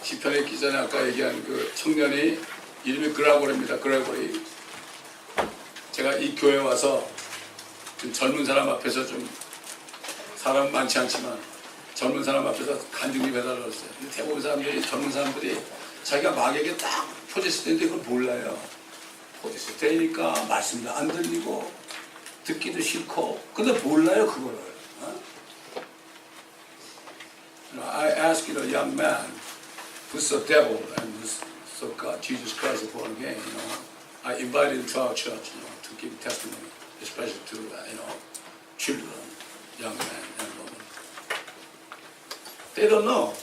시편에 있기 전에 아까 얘기한 그 청년이 이름이 그라고리입니다. 그라고리. 제가 이 교회에 와서 좀 젊은 사람 앞에서 좀 사람 많지 않지만 젊은 사람 앞에서 간증이 배달을 했어요. 근데 대부분 사람들이 젊은 사람들이 자기가 마귀에게 딱 포지스 되는데 그걸 몰라요. 포지스 되니까 말씀도 안 들리고 듣기도 싫고 근데 몰라요 그거를. I asked a young man who's the devil and who's so God, Jesus Christ is born again. I invited him to our church, to give testimony, especially to children, young men and women. They don't know.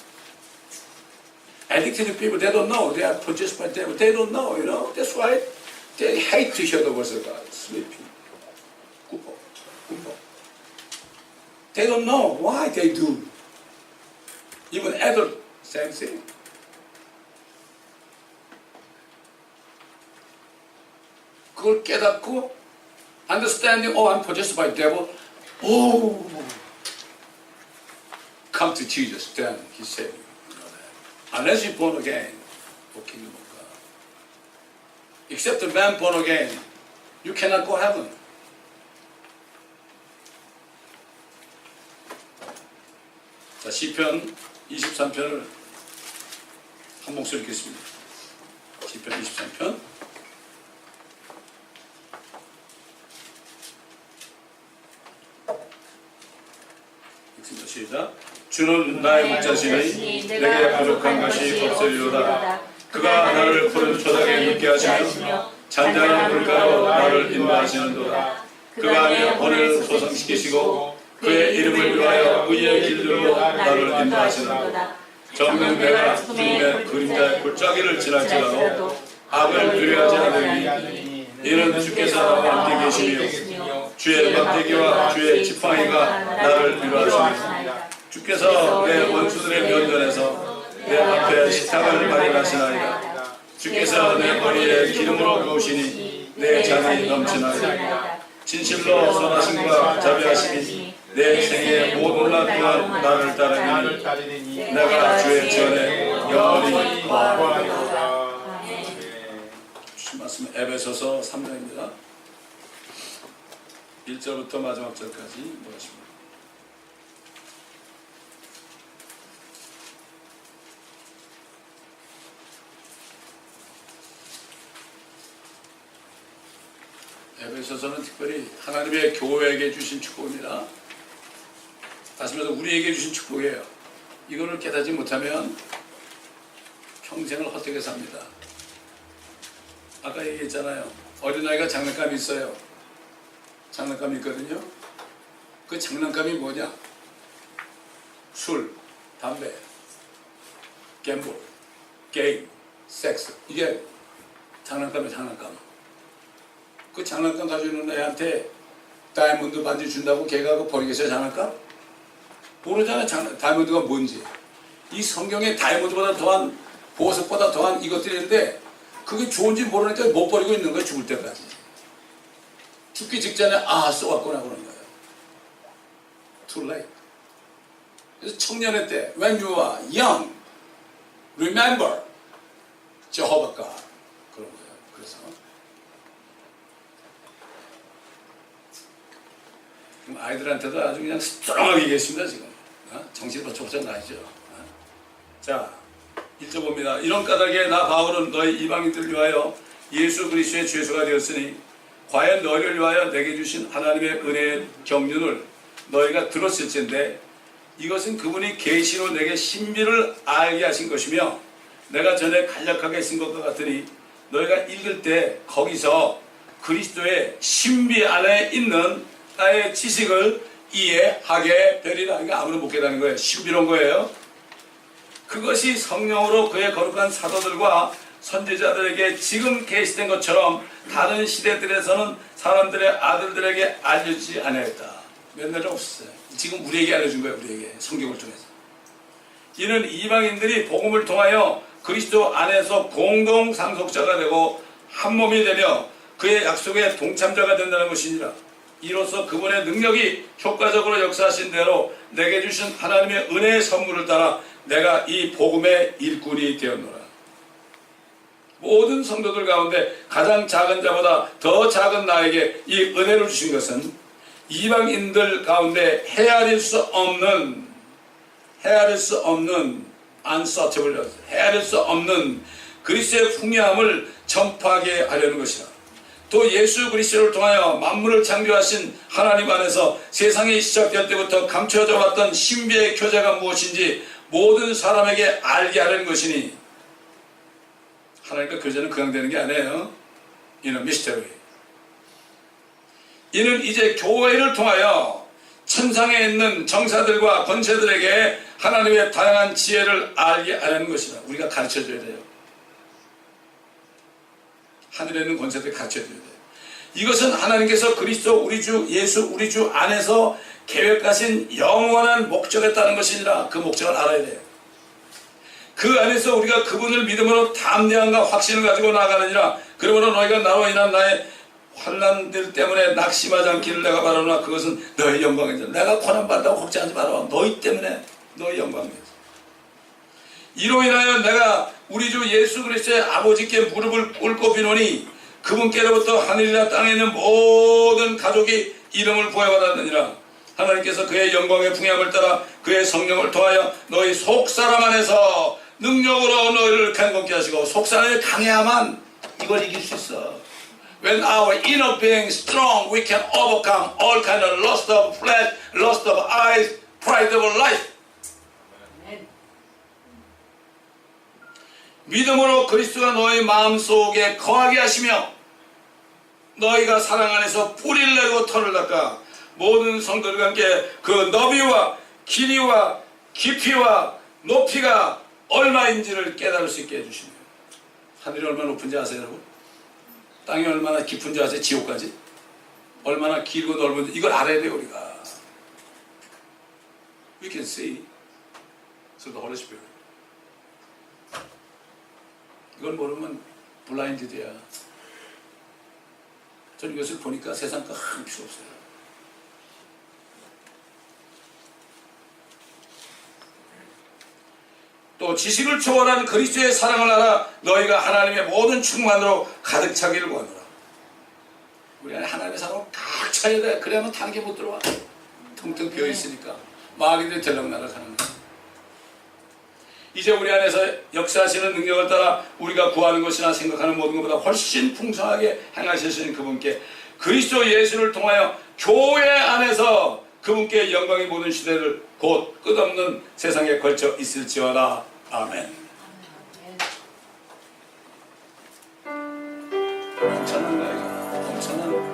Addicted people, they don't know. They are possessed by devil. They don't know. That's why they hate to hear the words of God. Sleeping. Kupo. They don't know why they do. Even adult, same thing. 그걸 깨닫고 understanding, I'm possessed by devil. Come to Jesus, then He saved you. Unless you're born again, for kingdom of God. Except the man born again, you cannot go heaven. 자, 시편 23편을 한 목소리 읽겠습니다. 시편 23편. 읽습니다. 시작. 주는 나의 목자시니 내게 부족한 것이 없으리로다. 그가 나를 푸른 초장에 눕게 하시며 잔잔한 물가로 나를 인도하시는도다. 그가 내 혼을 소성시키시고 그의 이름을 위하여 의의 길로 나를 인도하시는도다. 정녕 내가 죽음의 그림자의 골짜기를 지날지라도 악을 두려워하지 않으니 이는 주께서 나와 함께 계시며 주의 막대기와 주의 지팡이가 나를 위로하시며 주께서 내 원수들의 면전에서 내 앞에 식탁을 마련하시나이다. 주께서 내 머리에 기름으로 부으시니 내 잔이 넘치나이다. 진실로 선하심과 자비하심이 내 생의 모든 날 동안 나를 따르니 내가 주의 전에 영원히 거하리로다. 주신 말씀 에베소서 3장입니다. 1절부터 마지막 절까지 보겠습니다. 에베소서는 특별히 하나님의 교회에게 주신 축복입니다. 다시 말해서 우리에게 주신 축복이에요. 이거를 깨닫지 못하면 평생을 헛되게 삽니다. 아까 얘기했잖아요. 어린아이가 장난감이 있어요. 장난감이 있거든요. 그 장난감이 뭐냐? 술, 담배, 갬블, 게임, 섹스. 이게 장난감이에요. 장난감. 그 장난감 가지고 있는 애한테 다이아몬드 반지 준다고 걔가 그거 버리겠어요? 장난감? 모르잖아요. 다이아몬드가 뭔지. 이 성경에 다이아몬드보다 더한, 보석보다 더한 이것들이 있는데 그게 좋은지 모르니까 못 버리고 있는 거예요. 죽을 때까지. 죽기 직전에 쏘았구나 그러는 거예요. Too late. 그래서 청년의 때 when you are young, remember Jehovah God. 그런 거예요. 그래서 아이들한테도 아주 그냥 스트롱하게 얘기했습니다. 지금 정신 버쩍버쩍 나시죠. 자, 1절 봅니다. 이런 까닭에 나 바울은 너희 이방인들을 위하여 예수 그리스도의 죄수가 되었으니 과연 너희를 위하여 내게 주신 하나님의 은혜의 경륜을 너희가 들었을진데 이것은 그분이 계시로 내게 신비를 알게 하신 것이며 내가 전에 간략하게 쓴 것과 같으니 너희가 읽을 때 거기서 그리스도의 신비 안에 있는 나의 지식을 이해하게 되리라. 이게 아무나 못 깨닫는 거예요. 신비로운 거예요. 그것이 성령으로 그의 거룩한 사도들과 선지자들에게 지금 계시된 것처럼 다른 시대들에서는 사람들의 아들들에게 알려지지 않았다. 몇 날 없었어요. 지금 우리에게 알려준 거예요. 우리에게 성경을 통해서. 이는 이방인들이 복음을 통하여 그리스도 안에서 공동 상속자가 되고 한 몸이 되며 그의 약속에 동참자가 된다는 것이니라. 이로써 그분의 능력이 효과적으로 역사하신 대로 내게 주신 하나님의 은혜의 선물을 따라 내가 이 복음의 일꾼이 되었노라. 모든 성도들 가운데 가장 작은 자보다 더 작은 나에게 이 은혜를 주신 것은 이방인들 가운데 헤아릴 수 없는 unsearchable, 헤아릴 수 없는 그리스도의 풍요함을 전파하게 하려는 것이라. 또 예수 그리스도를 통하여 만물을 창조하신 하나님 안에서 세상이 시작될 때부터 감춰져 왔던 신비의 교제가 무엇인지 모든 사람에게 알게 하려는 것이니, 하나님과 교제는 그냥 되는 게 아니에요. 이는 미스터리. 이는 이제 교회를 통하여 천상에 있는 정사들과 권세들에게 하나님의 다양한 지혜를 알게 하려는 것이다. 우리가 가르쳐줘야 돼요. 하늘에 있는 권세들 가르쳐줘야 돼요. 이것은 하나님께서 그리스도 우리 주 예수 우리 주 안에서 계획하신 영원한 목적에 따른 것이니라. 그 목적을 알아야 돼요. 그 안에서 우리가 그분을 믿음으로 담대함과 확신을 가지고 나아가느니라. 그러므로 너희가 나로 인한 나의 환난들 때문에 낙심하지 않기를 내가 바라노라. 그것은 너의 영광이다. 내가 고난받는다고 걱정하지 마라. 너희 때문에 너의 영광이다. 이로 인하여 내가 우리 주 예수 그리스도의 아버지께 무릎을 꿇고 비노니 그분께로부터 하늘이나 땅에 있는 모든 가족이 이름을 부여받았느니라. 하나님께서 그의 영광의 풍요함을 따라 그의 성령을 통하여 너희 속사람 안에서 능력으로 너희를 강건케 하시고, 속사람이 강해야만 이걸 이길 수 있어. When our inner being strong, we can overcome all kind of lust of flesh, lust of eyes, pride of life. 믿음으로 그리스도가 너희 마음속에 거하게 하시며 너희가 사랑 안에서 뿌리를 내고 털을 닦아 모든 성도들과 함께 그 너비와 길이와 깊이와 높이가 얼마인지를 깨달을 수 있게 해주시며. 하늘이 얼마나 높은지 아세요, 여러분? 땅이 얼마나 깊은지 아세요? 지옥까지 얼마나 길고 넓은지 이걸 알아야 돼요. 우리가 We can see through the Holy Spirit. 이걸 모르면 블라인드돼야. 저는 이것을 보니까 세상 거 한 필요 없어요. 또 지식을 초월한 그리스도의 사랑을 알아 너희가 하나님의 모든 충만으로 가득 차기를 원하노라. 우리 안에 하나님의 사랑을 가득 차야 돼. 그래야만 단계 못 들어와. 텅텅 비어있으니까 마귀들이 들락날락 하는 거야. 이제 우리 안에서 역사하시는 능력을 따라 우리가 구하는 것이나 생각하는 모든 것보다 훨씬 풍성하게 행하시는 그분께 그리스도 예수를 통하여 교회 안에서 그분께 영광이 모든 시대를 곧 끝없는 세상에 걸쳐 있을지어다. 아멘. 엄청난 거야. 엄청난 거야.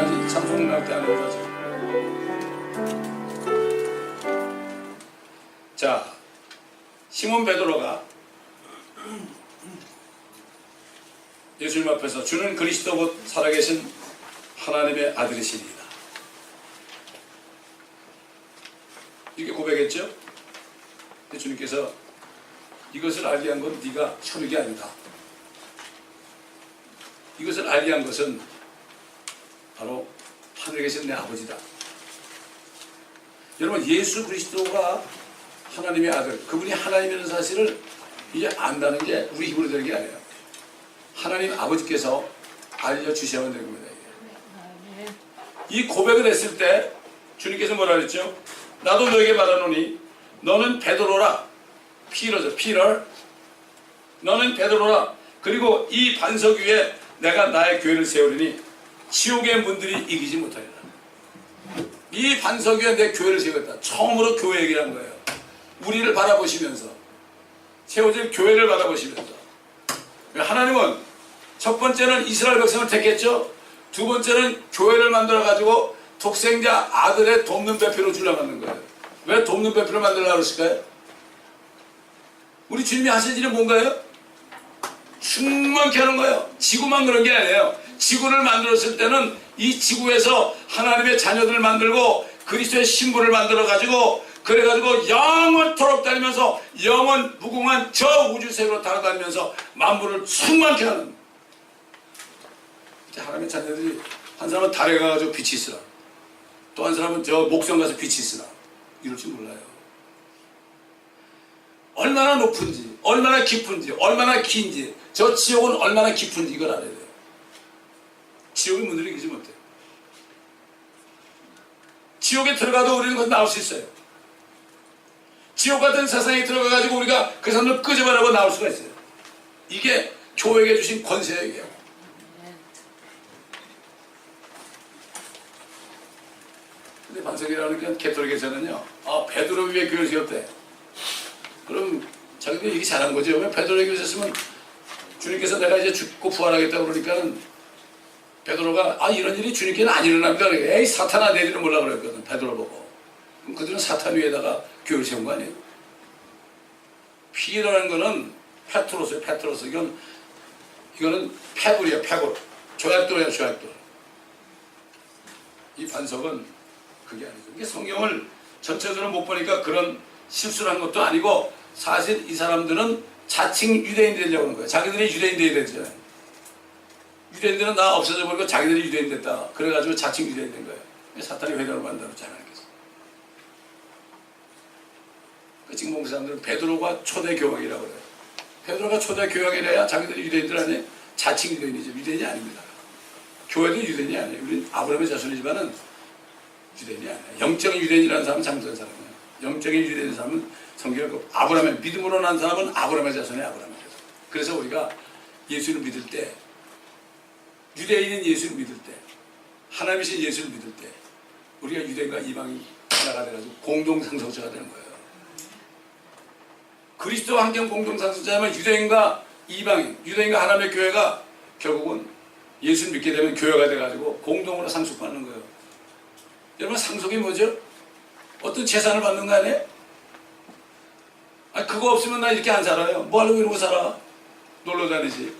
아직 찬송 나올 때 안 해도 자, 시몬 베드로가 예수님 앞에서 주는 그리스도 곧 살아계신 하나님의 아들이시니이다. 이렇게 고백했죠? 주님께서 이것을 알게 한 건 네가 혈육이 아니다. 이것을 알게 한 것은 바로 하늘에 계신 내 아버지다. 여러분, 예수 그리스도가 하나님의 아들, 그분이 하나님이라는 사실을 이제 안다는 게 우리 힘으로 되는 게 아니에요. 하나님 아버지께서 알려주셔야 되는 겁니다. 이 고백을 했을 때 주님께서 뭐라 그랬죠? 나도 너에게 말하노니 너는 베드로라. 피러죠. 피러. 너는 베드로라. 그리고 이 반석 위에 내가 나의 교회를 세우리니 지옥의 문들이 이기지 못하리라. 이 반석 위에 내 교회를 세우겠다. 처음으로 교회 얘기를 한 거예요. 우리를 바라보시면서, 세워질 교회를 바라보시면서. 하나님은 첫 번째는 이스라엘 백성을 택했죠. 두 번째는 교회를 만들어가지고 독생자 아들의 돕는 배필로 주려고 하는 거예요. 왜 돕는 배필을 만들려고 그러실까요? 우리 주님이 하신 일은 뭔가요? 충만케 하는 거예요. 지구만 그런 게 아니에요. 지구를 만들었을 때는 이 지구에서 하나님의 자녀들을 만들고 그리스도의 신부를 만들어가지고 그래가지고 영원토록 다니면서 영원 무궁한 저 우주세계로 달아다니면서 만물을 충만케 하는, 하나님의 자녀들이 한 사람은 달에 가가지고 빛이 있으라. 또 한 사람은 저 목성 가서 빛이 있으라. 이럴 줄 몰라요. 얼마나 높은지, 얼마나 깊은지, 얼마나 긴지, 저 지옥은 얼마나 깊은지 이걸 알아야 돼요. 지옥의 문을 이기지 못해요. 지옥에 들어가도 우리는 그건 나올 수 있어요. 지옥 같은 세상에 들어가가지고 우리가 그 사람을 끄집어내고 나올 수가 있어요. 이게 교회에게 주신 권세예요. 이게. 근데 반석이라는 게 개토릭에서는요, 베드로 위에 교회를 세웠대. 그럼 자기도 얘기 잘한 거죠. 왜 베드로에게 교회를 세웠으면 주님께서 내가 이제 죽고 부활하겠다고 그러니까는 베드로가 이런 일이 주님께는 안 일어납니다. 에이 사탄아 내 일은 몰라 그랬거든. 베드로 보고. 그럼 그들은 사탄 위에다가 교회를 세운 거 아니에요. 피라는 거는 페트로스예요. 페트로스. 이거는 패불이에요. 패불. 조약돌이에요. 조약돌. 이 반석은 그게 아니죠. 이게 성경을 전체적으로 못 보니까 그런 실수를 한 것도 아니고 사실 이 사람들은 자칭 유대인이 되려고 하는 거예요. 자기들이 유대인 되야 되잖아요. 유대인들은 나 없어져 버리고 자기들이 유대인 됐다. 그래가지고 자칭 유대인 된 거예요. 사탄이 회당을 만든다고 잘 알겠어. 지금 보는 사람들은 베드로가 초대 교황이라고 그래요. 베드로가 초대 교황이래야 자기들이 유대인들 아니에요? 자칭 유대인이죠. 유대인이 아닙니다. 교회도 유대인이 아니에요. 우리는 아브라함의 자손이지만은 유대인이 아니에요. 영적인 유대인이라는 사람은 잘못된 사람이에요. 영적인 유대인 사람은 성경을 아브라함의 믿음으로 난 사람은 아브라함의 자손이 아브라함의 자손. 그래서 우리가 예수를 믿을 때, 유대인인 예수를 믿을 때, 하나님이신 예수를 믿을 때 우리가 유대인과 이방이 하나가 돼가지고 공동상속자가 되는 거예요. 그리스도와 함께 공동상속자면 유대인과 이방인, 유대인과 하나님의 교회가 결국은 예수를 믿게 되면 교회가 돼가지고 공동으로 상속받는 거예요. 여러분 상속이 뭐죠? 어떤 재산을 받는 거 아니에요? 그거 없으면 나 이렇게 안 살아요. 뭐 하려고 이러고 살아? 놀러 다니지.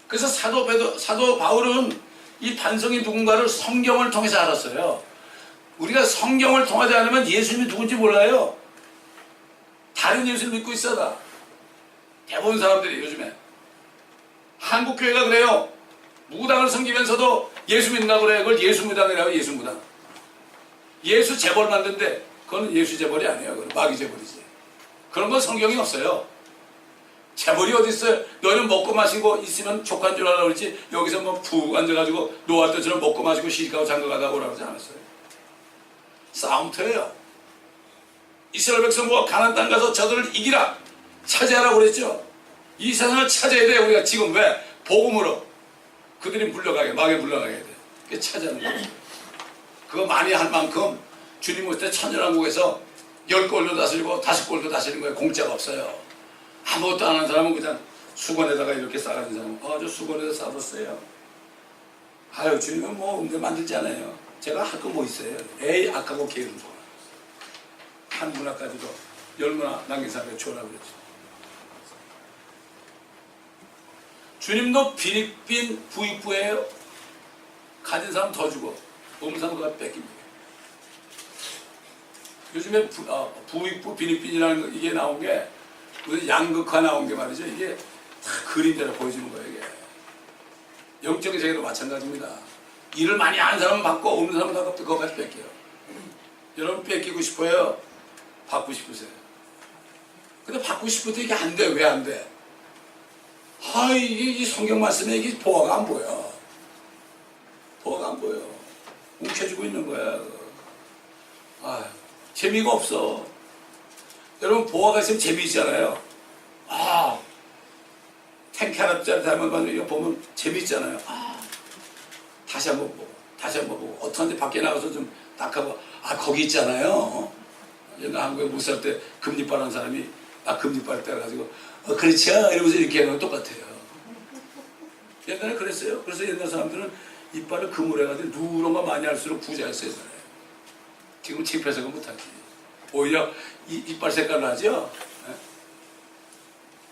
그래서 사도 바울은 이 반석이 누군가를 성경을 통해서 알았어요. 우리가 성경을 통하지 않으면 예수님이 누군지 몰라요. 다른 예수를 믿고 있어. 다 대부분 사람들이 요즘에 한국교회가 그래요. 무당을 섬기면서도 예수 믿는다고 그래요. 그걸 예수무당이라고. 예수무당. 예수 재벌 만든데 그건 예수 재벌이 아니에요. 그건 마귀 재벌이지. 그런 건 성경이 없어요. 재벌이 어디 있어요? 너는 먹고 마시고 있으면 족한 줄 알아 그러지. 여기서 뭐 푹 앉아가지고 노할 때처럼 먹고 마시고 시집가고 장가가다 오라고 하지 않았어요. 싸움터예요. 이스라엘 백성과 가나안 땅 가서 저들을 이기라, 차지하라고 그랬죠. 이 세상을 차지해야 돼. 우리가 지금 왜? 복음으로 그들이 물러가게, 마귀에 물러가게 돼. 그게 차지하는 거예요. 그거 많이 할 만큼 주님 오실 때 천연왕국에서 10골도 다스리고 5골도 다스리는 거예요. 공짜가 없어요. 아무것도 안 하는 사람은 그냥 수건에다가 이렇게 싸가는 사람은 저 수건에다 싸뒀어요. 아유 주님은 뭐 음대 만들지 않아요. 제가 할 거 뭐 있어요. 에이 악하고 게으른 소리. 한 문화까지도 10문화 남긴 사람에게 줘라고 그랬죠. 주님도 빌립빈 부익부예요. 가진 사람 더 주고 없는 사람 그가 뺏깁니다. 요즘에 부익부 빌립빈이라는 거 이게 나온 게 무슨 양극화 나온 게 말이죠. 이게 다 그림대로 보여주는 거예요. 이게 영적인 세계도 마찬가지입니다. 일을 많이 아는 사람은 받고 없는 사람은 다 그거까지 뺏겨요. 여러분 뺏기고 싶어요? 받고 싶으세요? 근데 받고 싶어도 이게 안 돼. 왜 안 돼? 이 성경 말씀에 이게 보화가 안 보여. 보화가 안 보여. 움켜쥐고 있는 거야. 재미가 없어. 여러분 보화가 있으면 재미있잖아요. 탱크 하나짜리 달면 이거 보면 재미있잖아요. 다시 한번 보고 어떤 데 밖에 나가서 좀 딱 하고 거기 있잖아요. 옛날 한국에 못 살 때 금리빨 한 사람이 금리빨 때 가지고 그렇죠 이러면서 이렇게 하는 건 똑같아요. 옛날에 그랬어요. 그래서 옛날 사람들은 이빨을 금으로 해가지고 누런 거 많이 할수록 부자였어요. 지금 칩해서는 못하지. 오히려 이빨 색깔을 하죠.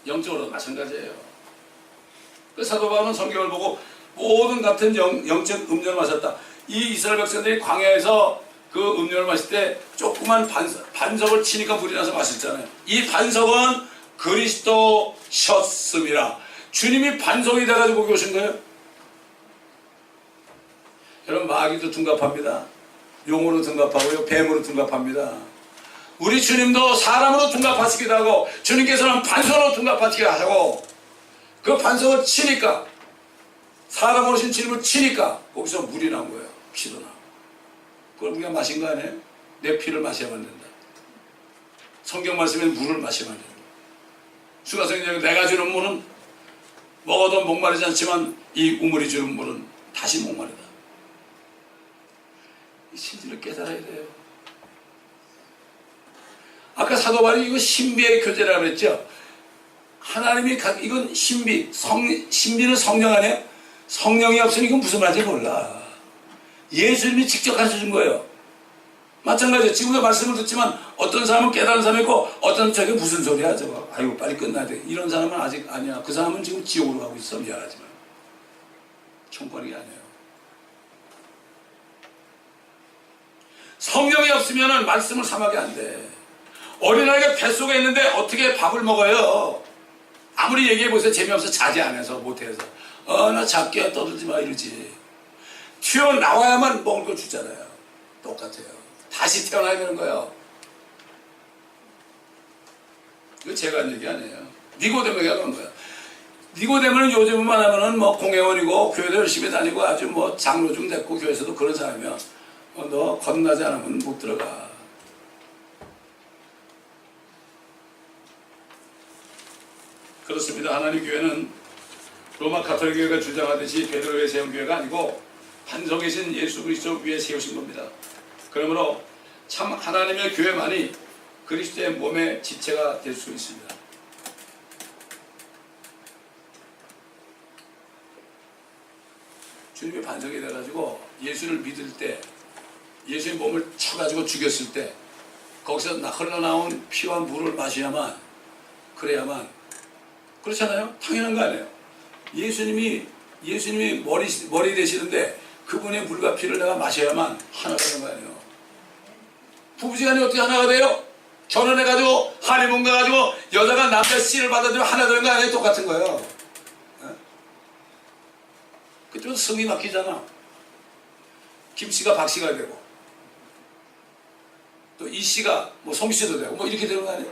영적으로도 마찬가지예요. 그 사도 바울은 성경을 보고 모든 같은 영적 음료를 마셨다. 이 이스라엘 백성들이 광야에서 그 음료를 마실 때 조그만 반석을 치니까 물이 나서 마셨잖아요. 이 반석은 그리스도셨음이라. 주님이 반석이 돼가지고 거기 오신 거예요. 여러분, 마귀도 둔갑합니다. 용으로 둔갑하고요, 뱀으로 둔갑합니다. 우리 주님도 사람으로 둔갑하시기도 하고, 주님께서는 반석으로 둔갑하시기도 하고, 그 반석을 치니까, 사람으로 오신 주님을 치니까 거기서 물이 나온 거예요. 피도 나고. 그걸 우리가 마신 거 아니에요? 내 피를 마셔야만 된다. 성경 말씀에 물을 마시면 된다. 수가성경 내가 주는 물은 먹어도 목마르지 않지만 이 우물이 주는 물은 다시 목마르다. 이 진리를 깨달아야 돼요. 아까 사도 바울이 이거 신비의 교제라고 그랬죠. 하나님이 이건 신비, 신비는 성령 아니에요? 성령이 없으니 이건 무슨 말인지 몰라. 예수님이 직접 가르쳐준 거예요. 마찬가지예요. 지금도 말씀을 듣지만 어떤 사람은 깨달은 사람이 있고 어떤 저게 무슨 소리야 저거. 아이고 빨리 끝나야 돼. 이런 사람은 아직 아니야. 그 사람은 지금 지옥으로 가고 있어. 미안하지만. 총괄이 아니에요. 성령이 없으면 말씀을 삼하게 안 돼. 어린아이가 뱃속에 있는데 어떻게 밥을 먹어요? 아무리 얘기해보세요. 재미없어. 자제 안 해서 못해서. 나 작게 떠들지 마 이러지. 튀어나와야만 먹을 거 주잖아요. 똑같아요. 다시 태어나야 되는 거예요. 이거 제가 한 얘기 아니에요. 니고데모가 그런 거예요. 니고데모는 요즘만 하면은 뭐 공회원이고 교회도 열심히 다니고 아주 뭐 장로 좀 됐고 교회에서도 그런 사람이야. 너 건너지 않으면 못 들어가. 그렇습니다. 하나님 교회는 로마 가톨릭 교회가 주장하듯이 베드로에 세운 교회가 아니고 반석이신 예수 그리스도 위에 세우신 겁니다. 그러므로 참 하나님의 교회만이 그리스도의 몸의 지체가 될 수 있습니다. 주님이 반석이 돼가지고 예수를 믿을 때, 예수의 몸을 쳐가지고 죽였을 때 거기서 흘러나온 피와 물을 마셔야만, 그래야만, 그렇잖아요? 당연한 거 아니에요? 예수님이 머리 되시는데 그분의 물과 피를 내가 마셔야만 하나가 되는 거 아니에요? 부부지간에 어떻게 하나가 돼요? 결혼해가지고 하니문 가가지고 여자가 남자 씨를 받아들이면 하나 되는 거 아니에요? 똑같은 거예요. 그쪽은 성이 막히잖아. 김씨가 박씨가 되고 또 이씨가 뭐 송씨도 되고 뭐 이렇게 되는 거 아니에요?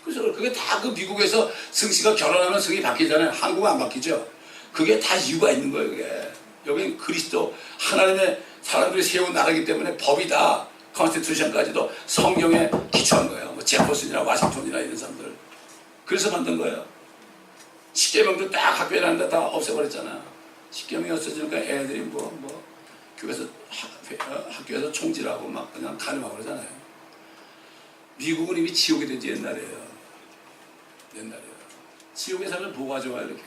그래서 그게 다 그 미국에서 성씨가 결혼하면 성이 바뀌잖아요. 한국은 안 바뀌죠. 그게 다 이유가 있는 거예요. 그게. 여기는 그리스도 하나님의 사람들이 세운 나라이기 때문에 법이 다 컨스티튜션까지도 성경에 기초한 거예요. 뭐 제퍼슨이나 와싱턴이나 이런 사람들. 그래서 만든 거예요. 십계명도 딱 학교에 나는데 다 없애버렸잖아. 십계명이 없어지니까 애들이 뭐 교회에서 학교에서 총질하고 막 그냥 가늠하고 그러잖아요. 미국은 이미 지옥이 된지 옛날이에요. 지옥에 살면 뭐가 좋아요 이렇게.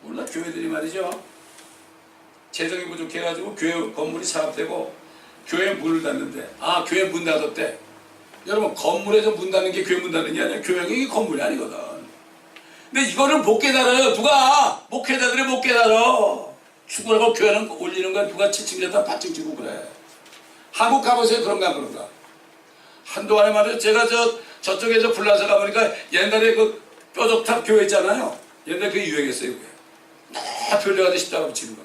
몰라 교회들이 말이죠. 재정이 부족해가지고 교회 건물이 사업되고 교회에 문을 닫는데 교회 문 닫았대. 여러분 건물에서 문 닫는 게 교회 문 닫는 게 아니라 교회가 이게 건물이 아니거든. 근데 이거를 못 깨달아요. 누가? 목회자들이 못 깨달아. 죽으라고 교회는 올리는 거야. 누가 7층 다 8층 지고 그래. 한국 가보세요. 그런가. 한동안에 말이죠. 제가 저쪽에서 불나서 가보니까 옛날에 그 뾰족탑 교회 있잖아요. 옛날에 그게 유행했어요. 그게. 다 별려가지고 십자가 붙이는 거.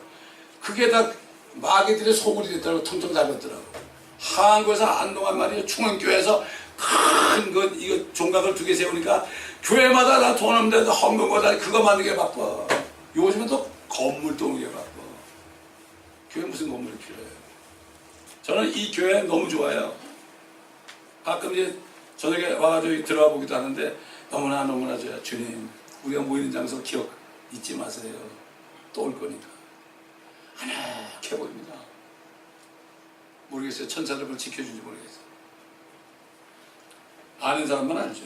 그게 다 마귀들의 소굴이 됐더라고. 텅텅 닮았더라고. 한국에서 한동안 말이죠. 충원교회에서 큰 이거 종각을 2개 세우니까 교회마다 다 돈 없는데 헌금거다 그거 만들게 바빠. 요즘은 또 건물 동에 바빠. 교회 무슨 건물이 필요해요? 저는 이 교회 너무 좋아요. 가끔 이제 저녁에 와가지고 들어와 보기도 하는데 너무나 좋아요. 주님, 우리가 모이는 장소 기억 잊지 마세요. 또 올 거니까. 하나게 보입니다. 모르겠어요. 천사들 뭘 지켜준지 모르겠어요. 아는 사람만 알죠.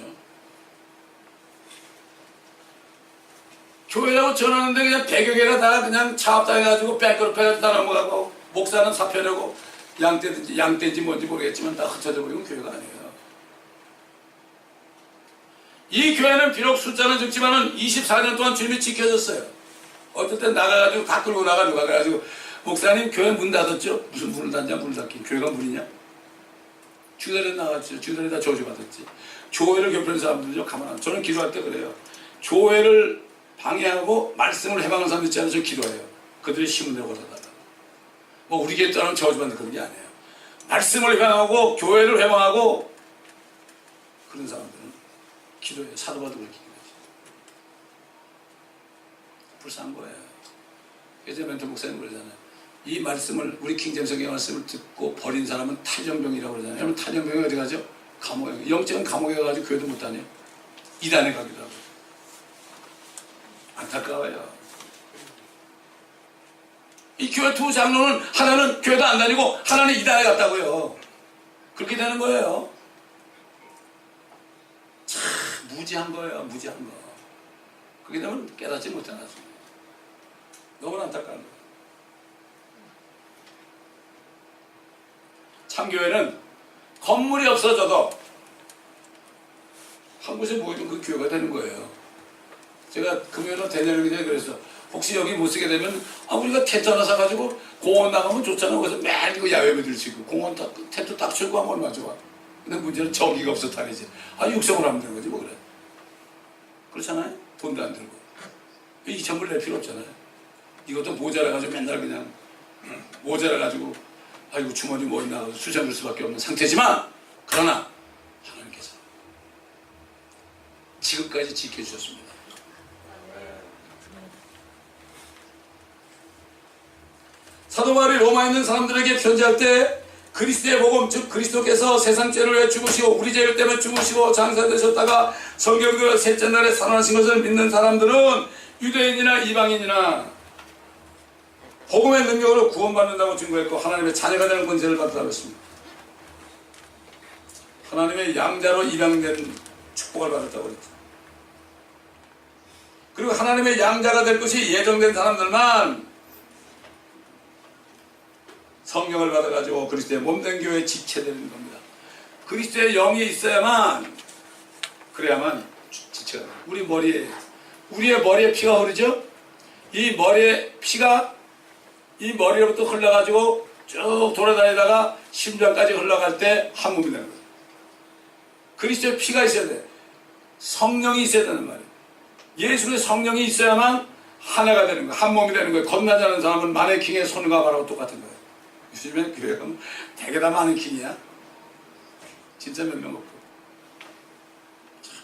교회라고 전하는데 그냥 100여 개가 다 그냥 차압당해가지고 백그룹해가지고 다 넘어가고 목사는 사표내고 양떼인지 뭔지 모르겠지만 다 흩어져 버리면 교회가 아니에요. 이 교회는 비록 숫자는 적지만은 24년 동안 주님이 지켜줬어요. 어떨 땐 나가가지고 다 끌고 나가가지고 목사님 교회 문 닫았죠? 무슨 문을 닫냐? 문을 닫긴. 교회가 문이냐? 주일에 나갔지. 주일에 다 저주받았지. 교회를 괴롭히는 사람들은요, 가만 안. 저는 기도할 때 그래요. 교회를 방해하고 말씀을 해방하는 사람 있지 않아요? 저 기도해요. 그들이 힘을 내고 걸어달라. 뭐 우리 교회 따르면 저주받는 그런 게 아니에요. 말씀을 해방하고 교회를 해방하고 그런 사람들은 기도해요. 사도바도 그렇게 기도하지. 불쌍한 거예요. 그래서 멘토 목사님 그러잖아요. 이 말씀을, 우리 킹잼성의 말씀을 듣고 버린 사람은 탈영병이라고 그러잖아요. 여러분, 탈영병이 어디 가죠? 감옥에. 영적인 감옥에 가가지고 교회도 못 다녀요. 이단에 가기도 하고. 안타까워요. 이 교회 두 장로는 하나는 교회도 안 다니고 하나는 이단에 갔다고요. 그렇게 되는 거예요. 참 무지한 거예요. 무지한 거. 그렇게 되면 깨닫지 못하는 거죠. 너무나 안타까운 거예요. 참교회는 건물이 없어져도 한 곳에 모이면 그 교회가 되는 거예요. 제가 금요일에 대전에 그래서 혹시 여기 못 쓰게 되면 우리가 텐트 하나 사가지고 공원 나가면 좋잖아. 그래서 매일 이거 야외배들 치고 공원 텐트 딱 치고 하면 얼마 좋아. 근데 문제는 저기가 없어 다니지. 육성을 하면 되는 거지 뭐 그래. 그렇잖아요. 돈도 안 들고. 이 전부를 낼 필요 없잖아요. 이것도 모자라가지고 맨날 그냥 모자라가지고 아이고 주머니 뭐 있나 수장될 수밖에 없는 상태지만, 그러나 하나님께서 지금까지 지켜주셨습니다. 사도 바울이 로마에 있는 사람들에게 편지할 때 그리스도의 복음, 즉 그리스도께서 세상 죄를 위해 죽으시고 우리 죄를 때문에 죽으시고 장사되셨다가 성경대로 셋째 날에 살아나신 것을 믿는 사람들은 유대인이나 이방인이나 복음의 능력으로 구원받는다고 증거했고 하나님의 자녀가 되는 권세를 받았다고 했습니다. 하나님의 양자로 입양된 축복을 받았다고 했죠. 그리고 하나님의 양자가 될 것이 예정된 사람들만 성령을 받아가지고 그리스도의 몸된 교회에 지체되는 겁니다. 그리스도의 영이 있어야만, 그래야만 지체가 됩니다. 우리의 머리에 피가 흐르죠? 이 머리에 피가 이 머리로부터 흘러가지고 쭉 돌아다니다가 심장까지 흘러갈 때 한 몸이 되는 거예요. 그리스도의 피가 있어야 돼. 성령이 있어야 되는 말이에요. 예수의 성령이 있어야만 하나가 되는 거예요. 한 몸이 되는 거예요. 겁나지 않은 사람은 마네킹의 손과 발하고 똑같은 거예요. 요즘에 교회 가면 되게 다 마네킹이야. 진짜 몇 명 없고.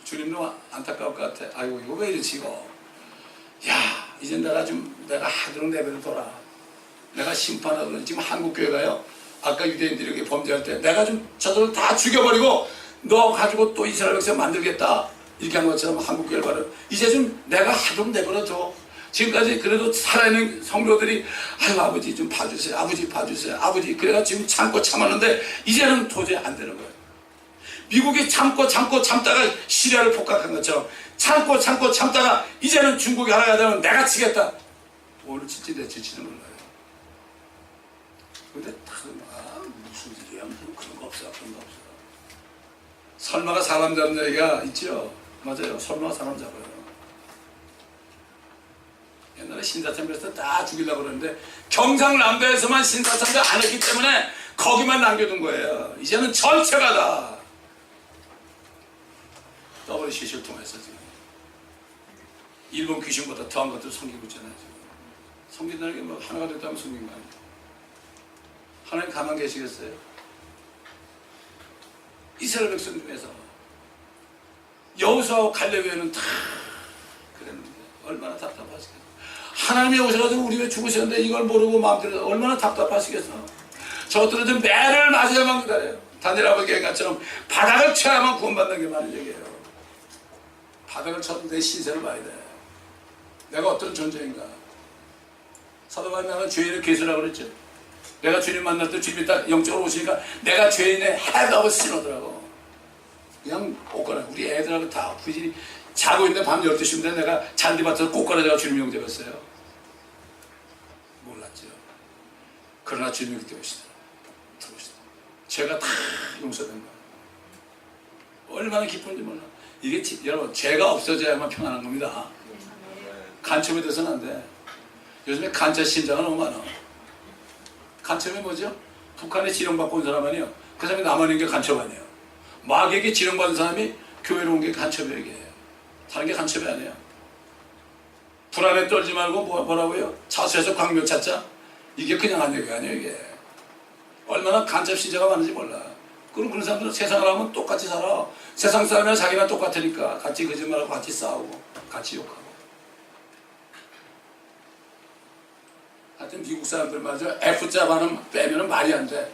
주님도 안타까울 것 같아. 아이고 이거 왜 이러지 이거. 야 이제 내가 하도록 내버려 둬라. 내가 심판하도록. 지금 한국교회가요, 아까 유대인들이 이렇게 범죄할 때 내가 좀 저들을 다 죽여버리고 너 가지고 또 이스라엘 백성 만들겠다 이렇게 한 것처럼 한국교회를 말해요. 이제 좀 내가 하도록 내버려 둬. 지금까지 그래도 살아있는 성도들이 아유 아버지 좀 봐주세요. 아버지 봐주세요. 아버지. 그래가 지금 참고 참았는데 이제는 도저히 안 되는 거예요. 미국이 참다가 시리아를 폭격한 것처럼 참고 참다가 이제는 중국이 하나가 되면 내가 치겠다. 오늘 칠지 내 칠지는 몰라요. 근데 무슨 일이야. 그런 거 없어. 설마가 사람 잡는 얘기가 있죠. 맞아요. 설마가 사람 잡아요. 옛날에 신사참배에서 다 죽이려고 그러는데 경상남도에서만 신사참배 안 했기 때문에 거기만 남겨둔 거예요. 이제는 전체가 다 WCC를 통해서 지금 일본 귀신보다 더한 것들 섬기고 있잖아요. 섬긴다는 게 뭐 하나가 됐다면 섬긴 거 아니에요. 하나님 가만 계시겠어요? 이스라엘 백성 중에서 여호수아와 갈렙에는 다 그랬는데 얼마나 답답하시겠어요. 하나님이 오셔가지고 우리 왜 죽으셨는데 이걸 모르고 마음대로 얼마나 답답하시겠어. 저들은 좀 매를 맞아야만 기다려요. 다니엘 아버지 얘기처럼 바닥을 쳐야만 구원받는 게 많은 얘기예요. 바닥을 쳐도 내 신세를 봐야 돼. 내가 어떤 존재인가. 사도 바울이 나는 죄인의 괴수라고 그랬죠. 내가 주님 만날 때 주님이 딱 영적으로 오시니까 내가 죄인의 해답을 신호더라고. 그냥 꽃가라. 우리 애들하고 다 굳이 자고 있는데 밤 12시인데 내가 잔디밭에서 꽃가라져가 주님 영접했어요. 몰랐죠. 그러나 주님이 그때 오시더라. 들어오시더라. 죄가 다 용서된 거야. 얼마나 기쁜지 몰라. 이게 여러분 죄가 없어져야만 평안한 겁니다. 간첩이 돼서는 안 돼. 요즘에 간첩 신자가 너무 많아. 간첩이 뭐죠? 북한에 지령받고 온 사람 아니에요. 그 사람이 남아있는 게 간첩 아니에요. 마귀에게 지령받은 사람이 교회로 온 게 간첩이에요. 이게 다른 게 간첩이 아니에요. 불안에 떨지 말고 뭐라고요? 자수해서 광명 찾자. 이게 그냥 한 얘기가 아니에요. 이게 얼마나 간첩 신자가 많은지 몰라. 그런 사람들은 세상을 하면 똑같이 살아. 세상 사람이랑 자기랑 똑같으니까 같이 거짓말하고 같이 싸우고 같이 욕하고. 하여튼 미국 사람들 맞아. F자 발음 빼면 말이 안 돼.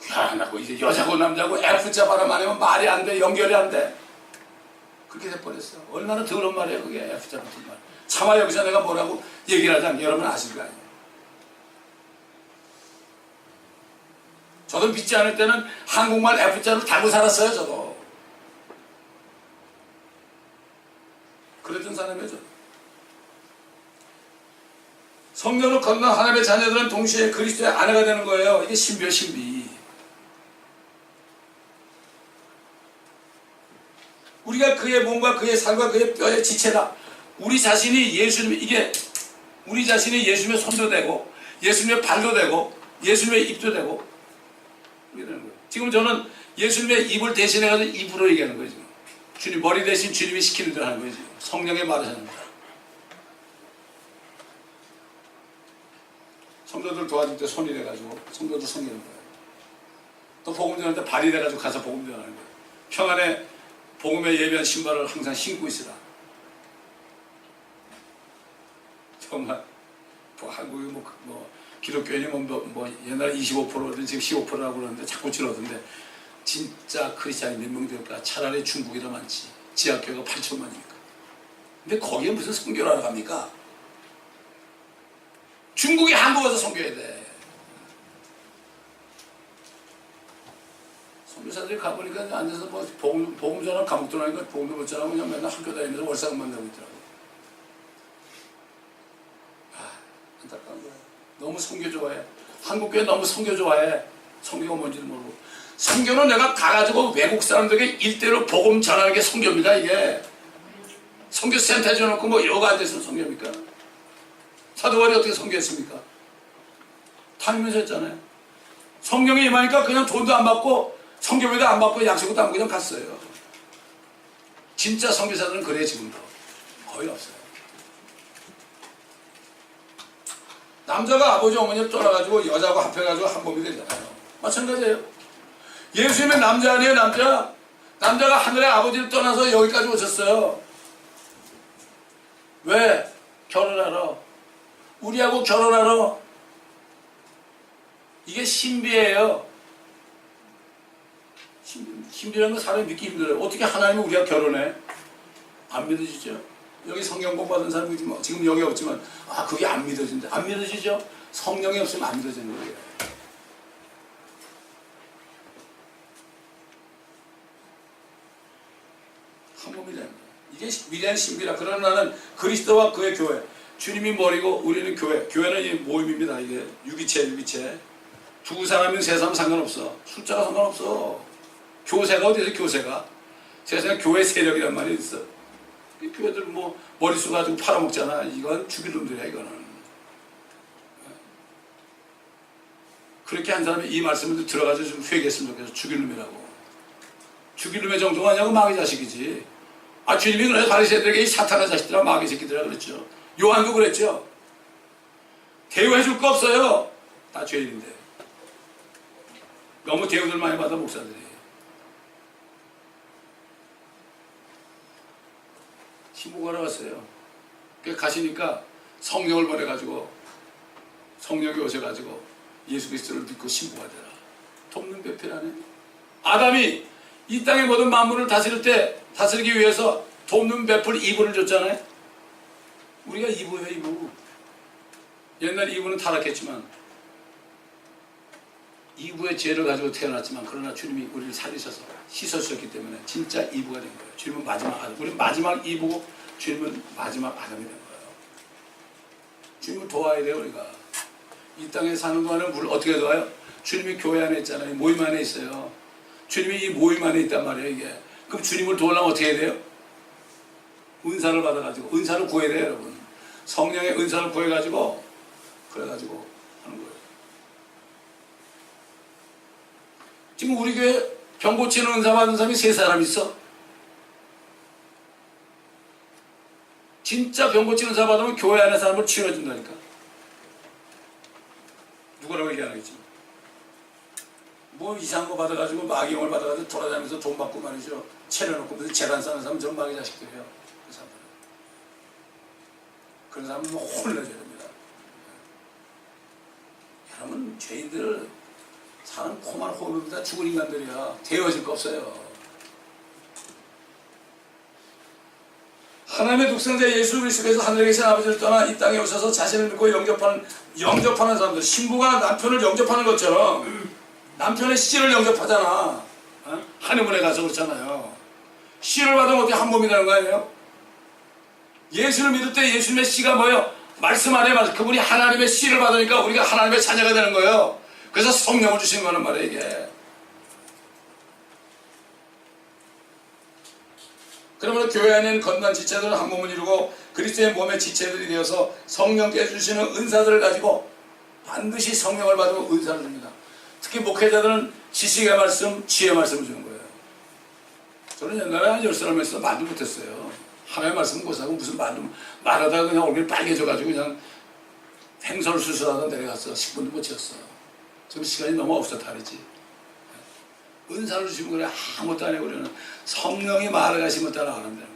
희한하고 이제 여자고 남자고 F자 발음 안 하면 말이 안 돼. 연결이 안 돼. 그렇게 돼버렸어. 얼마나 더러운 말이에요 그게 F자 같은 말. 차마 여기서 내가 뭐라고 얘기를 하자면 여러분 아실 거 아니에요. 저도 믿지 않을 때는 한국말 F자를 달고 살았어요. 저도 그랬던 사람이에요. 저도. 성령을 건넌 하나님의 자녀들은 동시에 그리스도의 아내가 되는 거예요. 이게 신비요 신비. 우리가 그의 몸과 그의 살과 그의 뼈의 지체다. 우리 자신이 예수님, 이게 우리 자신이 예수님의 손도 되고 예수님의 발도 되고 예수님의 입도 되고 이러는 거예요. 지금 저는 예수님의 입을 대신해가지고 입으로 얘기하는 거예요. 지금 주님 머리 대신 주님이 시키는 대로 하는 거예요. 지금 성령의 말을 하는 거예요. 성도들 도와줄 때 손이 돼가지고 성도들 섬기는 거예요. 또 복음 전할 때 발이 돼가지고 가서 복음 전하는 거예요. 평안에 복음에 예비한 신발을 항상 신고 있으라. 정말 뭐 한국이 뭐 기독교인이 뭐 옛날에 25%든 지금 15%라고 그러는데 자꾸 줄어든데 진짜 크리스찬이 몇 명 될까? 차라리 중국이 더 많지. 지하교회가 8천만이니까. 근데 거기에 무슨 선교를 하러 갑니까? 중국이 한국 와서 선교해야 돼. 선교사들이 가보니까 앉아서 뭐 복음 전하고 감옥 들어가니까 복음도 못 전하고 그냥 맨날 학교 다니면서 월세금만 내고 있더라고. 안타까운 거야. 너무 선교 좋아해. 한국교회 너무 선교 좋아해. 선교가 뭔지도 모르고. 선교는 내가 가가지고 외국 사람들에게 일대로 복음 전하는 게 선교입니다. 이게 선교센터 해줘놓고 뭐 여가 안 돼서 선교입니까? 사도 바울이 어떻게 선교했습니까? 다니면서 했잖아요. 성령이 임하니까 그냥 돈도 안 받고 선교비도 안 받고 약속도 안 받고 그냥 갔어요. 진짜 선교사들은 그래. 지금도 거의 없어요. 남자가 아버지 어머니를 떠나가지고 여자하고 합해가지고 한 몸이 되잖아요. 마찬가지예요. 예수님의 남자 아니에요. 남자가 하늘의 아버지를 떠나서 여기까지 오셨어요. 왜? 결혼하러. 우리하고 결혼하러. 이게 신비예요. 신비라는 건 사람이 믿기 힘들어요. 어떻게 하나님이 우리가 결혼해? 안 믿어지죠? 여기 성경 공부하던 사람이 지금 여기 없지만 그게 안 믿어진다. 안 믿어지죠? 성령이 없으면 안 믿어지는 거예요. 한 몸이라는 거예요. 이게 위대한 신비라. 그러나 나는 그리스도와 그의 교회. 주님이 머리고 우리는 교회. 교회는 이 모임입니다. 이게 유기체. 두 사람이면 세 사람 상관없어. 숫자가 상관없어. 교세가 어디서 교세가? 세상에 교회 세력이란 말이 있어. 교회들 뭐 머릿수 가지고 팔아먹잖아. 이건 죽일 놈들이야. 이거는. 그렇게 한 사람이 이 말씀을 들어가서 좀 회개했으면 좋겠어. 죽일 놈이라고. 죽일 놈의 정도가 아니고 마귀 자식이지. 주님이 그래서 바리새인들에게 이 사탄의 자식들아 마귀 새끼들이라 그랬죠. 요한도 그랬죠. 대우해줄 거 없어요. 다 죄인인데. 너무 대우들 많이 받아 목사들이. 신부하러 갔어요. 가시니까 성령을 보내가지고 성령이 오셔가지고 예수 그리스도를 믿고 신부가 되라. 돕는 배필하네. 아담이 이 땅의 모든 만물을 다스리기 위해서 돕는 배필 이브를 줬잖아요. 우리가 이브예요. 이브. 옛날 이브는 타락했지만 이브의 죄를 가지고 태어났지만 그러나 주님이 우리를 살리셔서 씻어주셨기 때문에 진짜 이브가 된 거예요. 주님은 마지막 아담. 우리는 마지막 이브고 주님은 마지막 아담이 된 거예요. 주님을 도와야 돼요. 우리가 이 땅에 사는 동안에 뭘 어떻게 도와요? 주님이 교회 안에 있잖아요. 모임 안에 있어요. 주님이 이 모임 안에 있단 말이에요. 이게. 그럼 주님을 도우려면 어떻게 해야 돼요? 은사를 받아가지고 은사를 구해야 돼요. 여러분. 성령의 은사를 구해가지고 그래가지고 하는 거예요. 지금 우리 교회 병 고치는 은사 받은 사람이 3사람 있어. 진짜 병 고치는 은사 받으면 교회 안에 사람을 치료해준다니까. 누구라고 얘기 안 하겠지. 뭐 이상한 거 받아가지고 마귀영을 받아가지고 돌아다니면서 돈 받고 말이죠. 채려놓고 무슨 재단 싸는 사람은 전 마귀 자식들이에요. 그 사람들은. 그런 사람은 뭐 혼내줘야 됩니다. 여러분 죄인들 사는 코만 호흡입니다. 죽은 인간들이야. 데워질 거 없어요. 하나님의 독생자 예수 그리스도께서 하늘에 계신 아버지를 떠나 이 땅에 오셔서 자신을 믿고 영접하는 사람들, 신부가 남편을 영접하는 것처럼 남편의 씨를 영접하잖아. 어? 하늘문에 가서 그렇잖아요. 씨를 받으면 어떻게 한 몸이 되는 거 아니에요? 예수를 믿을 때 예수님의 씨가 뭐예요? 말씀 안에 그분이 하나님의 씨를 받으니까 우리가 하나님의 자녀가 되는 거예요. 그래서 성령을 주신 거는 말이에요, 이게. 그러므로 교회 안에는 건강 지체들은 한 몸을 이루고 그리스도의 몸의 지체들이 되어서 성령께 주시는 은사들을 가지고 반드시 성령을 받으면 은사를 줍니다. 특히 목회자들은 지식의 말씀, 지혜의 말씀을 주는 거예요. 저는 옛날에 한 10사람에 있어서 말도 못했어요. 하나님의 말씀은 고사하고 무슨 말하다가 그냥 얼굴이 빨개져가지고 그냥 행설 수술하다 내려갔어. 10분도 못 채웠어. 지금 시간이 너무 없어 다르지. 은사를 주시면 그래 아무것도 안 해고 그러는 성령이 말을 하시면 따라 안 한다는 거야.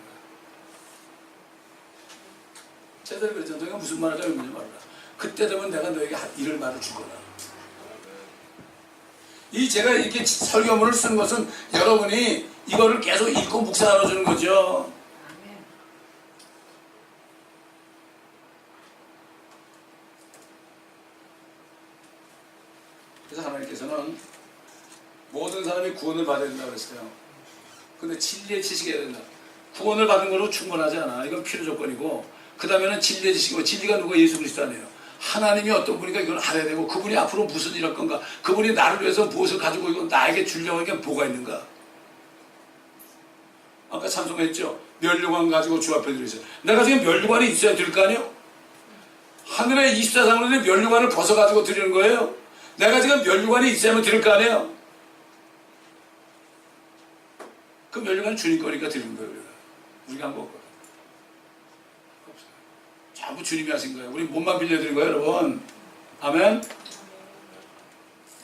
제대로 그랬잖아. 너희가 무슨 말을 하려고 하는지 말라. 그때 되면 내가 너에게 이럴 말을 줄 거다. 제가 이렇게 설교문을 쓰는 것은 여러분이 이거를 계속 읽고 묵상하러 주는 거죠. 그래서 하나님께서는 모든 사람이 구원을 받아야 된다고 그랬어요. 근데 진리의 지식이 해야 된다. 구원을 받은 걸로 충분하지 않아. 이건 필요 조건이고, 그 다음에는 진리의 지식이고, 진리가 누구? 예수 그리스도 아니에요. 하나님이 어떤 분이니까 이걸 알아야 되고, 그분이 앞으로 무슨 일을 할 건가, 그분이 나를 위해서 무엇을 가지고 이거 나에게 주려고 하는 게 뭐가 있는가. 아까 찬송했죠. 멸류관 가지고 주 앞에 드리세요. 내가 지금 멸류관이 있어야 될 거 아니에요? 하늘의 24상으로 멸류관을 벗어가지고 드리는 거예요. 내가 지금 멸류관이 있어야만 드릴 거 아니에요? 그 멸류관 주님 거니까 드리는 거예요. 우리가 한 거 없거든. 없어요. 전부 주님이 하신 거예요. 우리 몸만 빌려드린 거예요, 여러분. 아멘?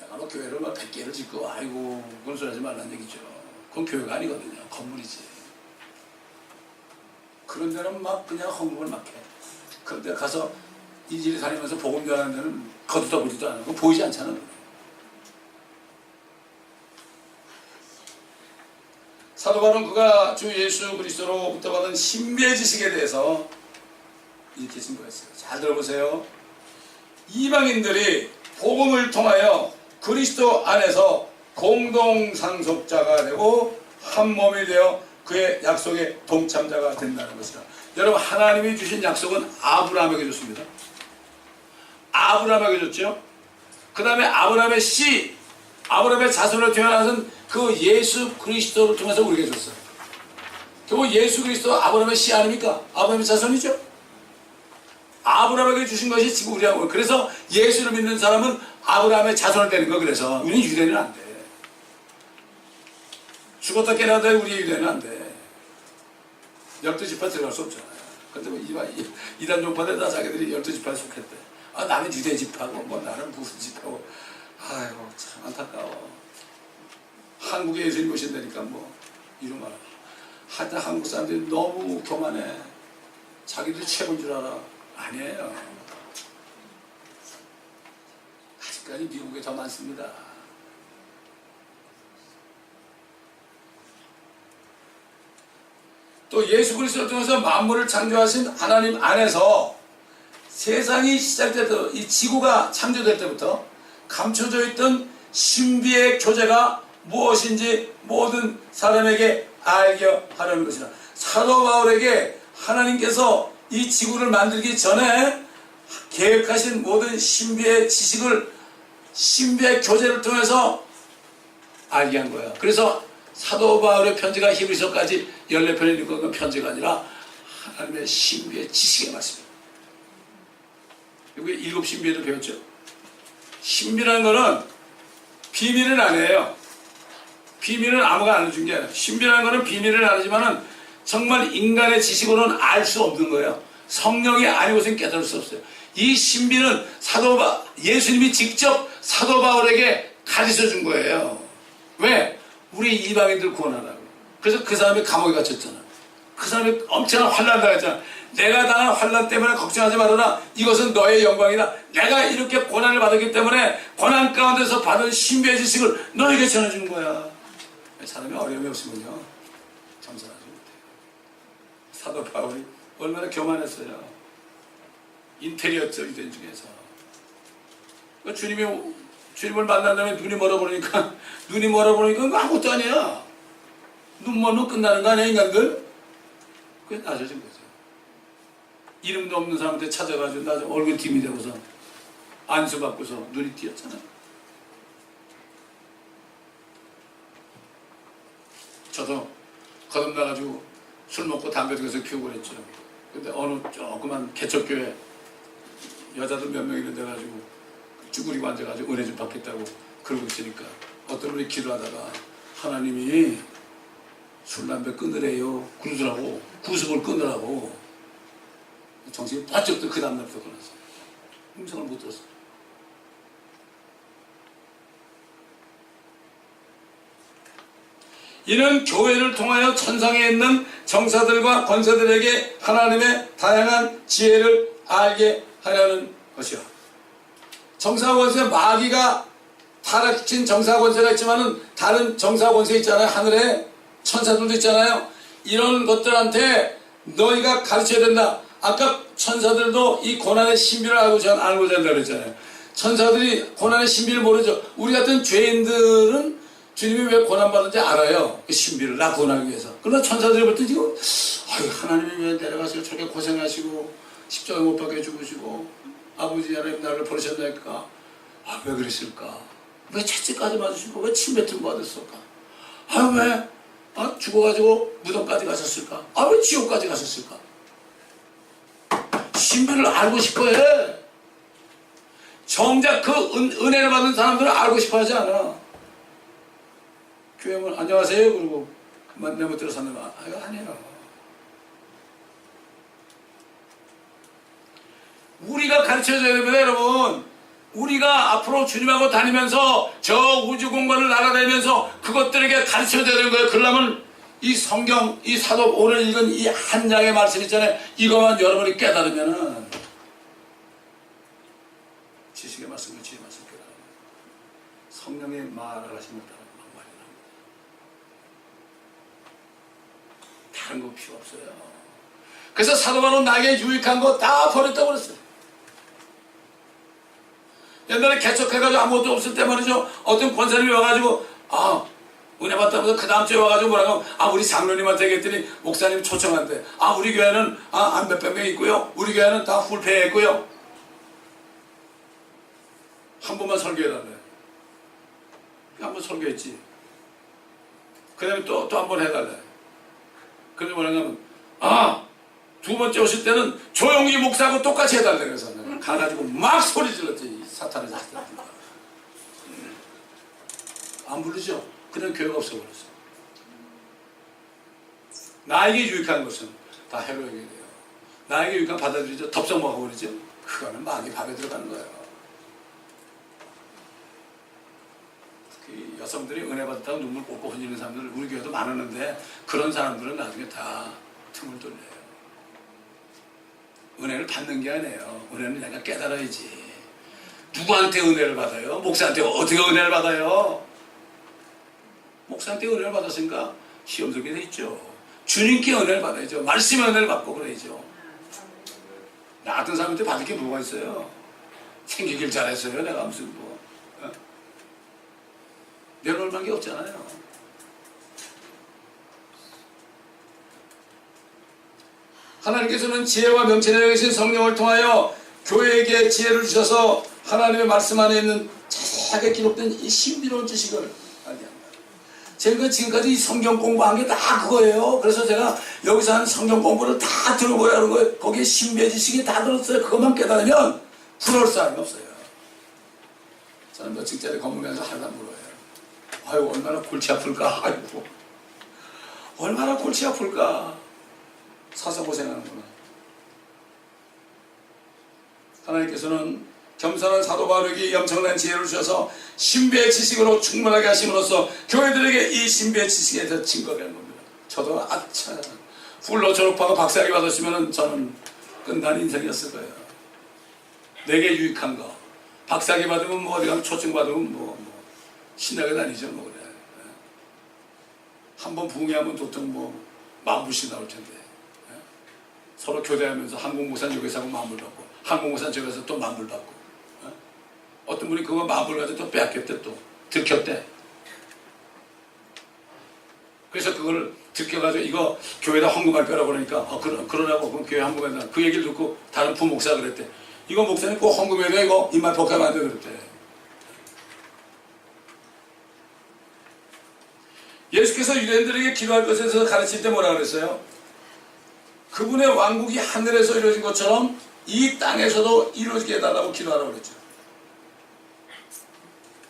내가 뭐 교회를 막 100개를 짓고 아이고 그런 소리 하지 말라는 얘기죠. 그건 교회가 아니거든요. 건물이지. 그런 데는 막 그냥 헌금을 막 해. 그런 데 가서 이리저리 다니면서 복음 전하는 데는 거두다 보지도 않고 보이지 않잖아. 사도 바울은 그가 주 예수 그리스도로부터 받은 신비의 지식에 대해서 이렇게 증거했어요. 잘 들어보세요. 이방인들이 복음을 통하여 그리스도 안에서 공동 상속자가 되고 한 몸이 되어 그의 약속의 동참자가 된다는 것이다. 여러분 하나님이 주신 약속은 아브라함에게 줬습니다. 아브라함에게 줬죠. 그 다음에 아브라함의 씨, 아브라함의 자손을 태어나선 그 예수 그리스도를 통해서 우리에게 줬어요. 결국 예수 그리스도 아브라함의 씨 아닙니까? 아브라함의 자손이죠. 아브라함에게 주신 것이 지금 우리하고, 그래서 예수를 믿는 사람은 아브라함의 자손이 되는 거. 그래서 우리는 유대는 안 돼. 죽었다 깨어나다 우리의 유대는 안 돼. 12지파 들어갈 수 없잖아요. 근데 뭐 이단 종파들 자기들이 12지파에 속했대. 아 나는 유대 지파고 뭐 나는 무슨 지파고. 아이고 참 안타까워. 한국에 예수님 오신다니까 뭐 이런 말. 하여튼 한국 사람들이 너무 교만해. 자기들이 최고인 줄 알아. 아니에요. 아직까지 미국에 더 많습니다. 또 예수 그리스도를 통해서 만물을 창조하신 하나님 안에서 세상이 시작될 때, 이 지구가 창조될 때부터 감춰져 있던 신비의 교제가 무엇인지 모든 사람에게 알게 하려는 것이다. 사도 바울에게 하나님께서 이 지구를 만들기 전에 계획하신 모든 신비의 지식을 신비의 교제를 통해서 알게 한 거예요. 그래서 사도 바울의 편지가 히브리서까지 14편이 있는 건 편지가 아니라 하나님의 신비의 지식의 말씀입니다. 여기 7 신비에도 배웠죠. 신비라는 거는 비밀은 아니에요. 비밀은 아무가 안 해준 게 아니라, 신비라는 거는 비밀을 알지만은 정말 인간의 지식으로는 알 수 없는 거예요. 성령이 아니고서는 깨달을 수 없어요. 이 신비는 예수님이 직접 사도 바울에게 가르쳐 준 거예요. 왜? 우리 이방인들 구원하라고. 그래서 그 사람이 감옥에 갇혔잖아. 그 사람이 엄청난 환난 당했잖아. 내가 당한 환난 때문에 걱정하지 말아라. 이것은 너의 영광이다. 내가 이렇게 고난을 받았기 때문에 고난 가운데서 받은 신비의 지식을 너에게 전해주는 거야. 사람이 어려움이 없으면요, 겸손하지 못해요. 사도 바울이 얼마나 교만했어요. 인테리어적 유대인 중에서. 주님을 만난 다음에 눈이 멀어보니까 그거 아무것도 아니야. 눈 멀면 끝나는 거 아니야, 인간들? 그게 낮아진 거죠. 이름도 없는 사람한테 찾아가지고 나중에 얼굴 팀이 되고서 안수받고서 눈이 띄었잖아요. 저도 거듭나가지고 술 먹고 담배도 계속 피우고 그랬죠. 근데 어느 조그만 개척교회 여자들 몇 명 이런 데 가지고 쭈그리고 앉아가지고 은혜 좀 받겠다고 그러고 있으니까 어떤 분이 기도하다가 하나님이 술 담배 끊으래요. 그러더라고. 구습을 끊으라고. 정신이 바짝 그 다음날부터 끊었어. 음성을 못 들었어. 이는 교회를 통하여 천상에 있는 정사들과 권세들에게 하나님의 다양한 지혜를 알게 하려는 것이요. 정사권세, 마귀가 타락친 정사권세가 있지만은 다른 정사권세 있잖아요. 하늘에 천사들도 있잖아요. 이런 것들한테 너희가 가르쳐야 된다. 아까 천사들도 이 고난의 신비를 알고자 한다 그랬잖아요. 천사들이 고난의 신비를 모르죠. 우리 같은 죄인들은 주님이 왜 고난받는지 알아요. 그 신비를 나 구원하기 위해서. 그러나 천사들이 볼 때 지금 하나님이 왜 내려가서 저렇게 고생하시고 십자가에 못 박혀 죽으시고 아버지 하나님 나를 버리셨나니까 왜 그랬을까? 왜 채찍까지 맞으시고 왜 침뱉음 받았을까? 왜 죽어가지고 무덤까지 가셨을까? 왜 지옥까지 가셨을까? 신비를 알고 싶어해. 정작 그 은혜를 받은 사람들은 알고 싶어하지 않아. 교회 오면 안녕하세요 그러고 그만 내 멋대로 사는 거 아니에요. 우리가 가르쳐줘야 됩니다, 여러분. 우리가 앞으로 주님하고 다니면서 저 우주 공간을 날아다니면서 그것들에게 가르쳐줘야 되는 거예요. 그러려면 이 성경, 이 사도 오늘 읽은 이 한 장의 말씀 있잖아요. 이것만 여러분이 깨달으면은 지식의 말씀과 지혜의 말씀 깨달으면 성령의 말을 하시면 막말이 나옵니다. 다른 거 필요 없어요. 그래서 사도 바울은 나에게 유익한 거 다 버렸다고 그랬어요. 옛날에 개척해가지고 아무것도 없을 때 말이죠. 어떤 권사님이 와가지고 은혜 받다면서 그 다음 주에 와가지고 뭐라고 우리 장로님한테 얘기했더니 목사님 초청한대. 우리 교회는 한 몇백 명 있고요. 우리 교회는 다 풀폐해 있고요. 한 번만 설교해달래. 한 번 설교했지. 그 다음에 또 한 번 해달래. 그래서 뭐냐면 두 번째 오실 때는 조용히 목사하고 똑같이 해달래. 그래서 가가지고 막 소리 질렀지. 사탄의 자식. 안 부르죠? 그냥 교회가 없어버렸어. 나에게 유익한 것은 다 해로에게 돼요. 나에게 유익한 받아들이죠. 덥석 먹어버리죠. 그거는 마귀 밥에 들어가는 거예요. 특히 여성들이 은혜 받았다고 눈물 꼴꼴 흘리는 사람들 우리 교회도 많았는데 그런 사람들은 나중에 다 틈을 돌려요. 은혜를 받는 게 아니에요. 은혜는 내가 깨달아야지. 누구한테 은혜를 받아요? 목사한테 어떻게 은혜를 받아요? 목사한테 은혜를 받았으니까 시험 들게 돼 있죠. 주님께 은혜를 받아야죠. 말씀의 은혜를 받고 그래야죠. 나 같은 사람한테 받을 게 뭐가 있어요? 생기길 잘했어요. 내가 무슨 내놓을 게 없잖아요. 하나님께서는 지혜와 명철에 계신 성령을 통하여 교회에게 지혜를 주셔서 하나님의 말씀 안에 있는 자세하게 기록된 이 신비로운 지식을 알게 합니다. 제가 지금까지 이 성경 공부한 게 다 그거예요. 그래서 제가 여기서 한 성경 공부를 다 들어보야 하는 거예요. 거기에 신비의 지식이 다 들었어요. 그것만 깨달으면 부러울 사람이 없어요. 저는 몇 층짜리 건물 가서 하나도 안 부러워요. 아유, 얼마나 골치 아플까. 아이고, 얼마나 골치 아플까. 사서 고생하는구나. 하나님께서는 겸손한 사도 바울에게 엄청난 지혜를 주셔서 신비의 지식으로 충만하게 하심으로써 교회들에게 이 신비의 지식에 대해서 증거하게 한 겁니다. 저도 아차, 훌로 졸업하고 박사학위 받았으면 저는 끝난 인생이었을 거예요. 내게 유익한 거. 박사학위 받으면 뭐 어디 가면 초청 받으면 뭐 신나게 다니죠. 뭐 그래. 한번 부흥하면 보통 뭐 만불씩 나올 텐데. 서로 교대하면서 한국무산 여기서 하고 만불 받고, 한국무산 저기서 또 만불 받고. 어떤 분이 그거 만불 가지고 또 빼앗겼대, 또 들켰대. 그래서 그걸 들켜가지고 이거 교회에다 헌금할 거라고 그러니까 그러라고. 그럼 교회 헌금한다. 그 얘기를 듣고 다른 부목사 그랬대. 이거 목사님 꼭 헌금해야 돼. 이거 입만 벗겨면 안 돼. 그랬대. 예수께서 유대인들에게 기도할 것에 대해서 가르칠 때 뭐라 그랬어요? 그분의 왕국이 하늘에서 이루어진 것처럼 이 땅에서도 이루어지게 해달라고 기도하라고 그랬죠.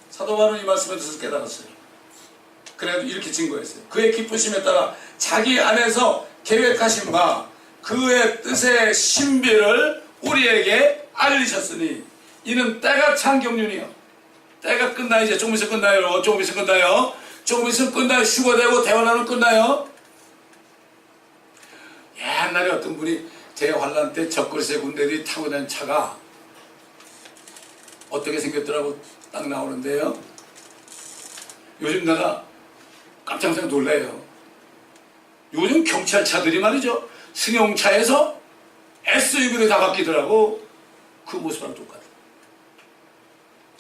사도 바울은 이 말씀에 대해서 깨달았어요. 그래가지고 이렇게 증거했어요. 그의 기쁘심에 따라 자기 안에서 계획하신 바 그의 뜻의 신비를 우리에게 알리셨으니 이는 때가 찬 경륜이요. 때가 끝나. 이제 조금 있으면 끝나요. 조금 있으면 끝나요. 조금 있으면 끝나요. 휴거되고 대환란은 끝나요. 옛날에 어떤 분이 대환란 때 적그리스의 군대들이 타고 다닌 차가 어떻게 생겼더라고 딱 나오는데요. 요즘 내가 깜짝 놀라요. 요즘 경찰차들이 말이죠. 승용차에서 SUV로 다 바뀌더라고. 그 모습이랑 똑같아.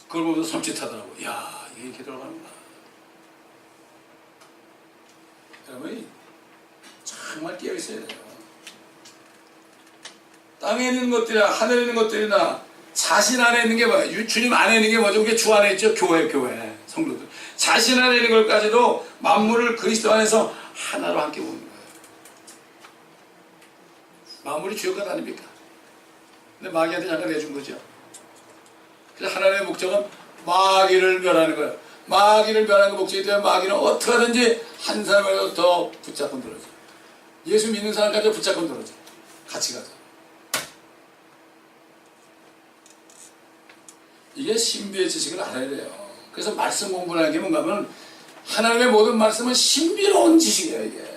그걸 보면서 섬찟하더라고. 야, 이게 이렇게 들어가는구나. 여러분이 정말 깨어있어야 돼요. 땅에 있는 것들이나 하늘에 있는 것들이나 자신 안에 있는 게 뭐야? 주님 안에 있는 게 뭐죠? 그게 주 안에 있죠? 교회, 성도들. 자신 안에 있는 것까지도 만물을 그리스도 안에서 하나로 함께 보는 거예요. 만물이 주역 것 아닙니까? 근데 마귀한테 잠깐 내준 거죠. 그래서 하나님의 목적은 마귀를 멸하는 거예요. 마귀를 멸하는 그 목적이 되면 마귀는 어떻게 하든지 한 사람이라도 더 붙잡고 들어줘. 예수 믿는 사람까지 붙잡고 들어줘. 같이 가자. 이게 신비의 지식을 알아야 돼요. 그래서 말씀 공부를 하는 게 뭔가 하면 하나님의 모든 말씀은 신비로운 지식이에요. 이게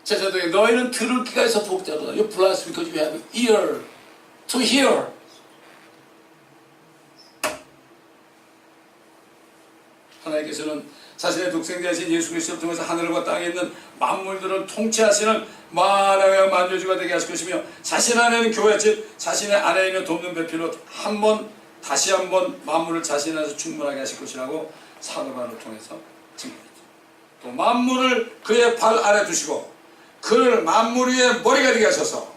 제자들에게 너희는 들을 귀가 있어 복되도다. You blessed because you have ear to hear. 하나님께서는 자신의 독생자이신 예수 그리스도를 통해서 하늘과 땅에 있는 만물들을 통치하시는 만왕의 만주주가 되게 하실 것이며 자신 안에 있는 교회 즉 자신의 안에 있는 돕는 배필로 다시 한번 만물을 자신 안에서 충분하게 하실 것이라고 사도 바울을 통해서 증거했죠. 또 만물을 그의 발 아래 두시고 그를 만물 위에 머리가 되게 하셔서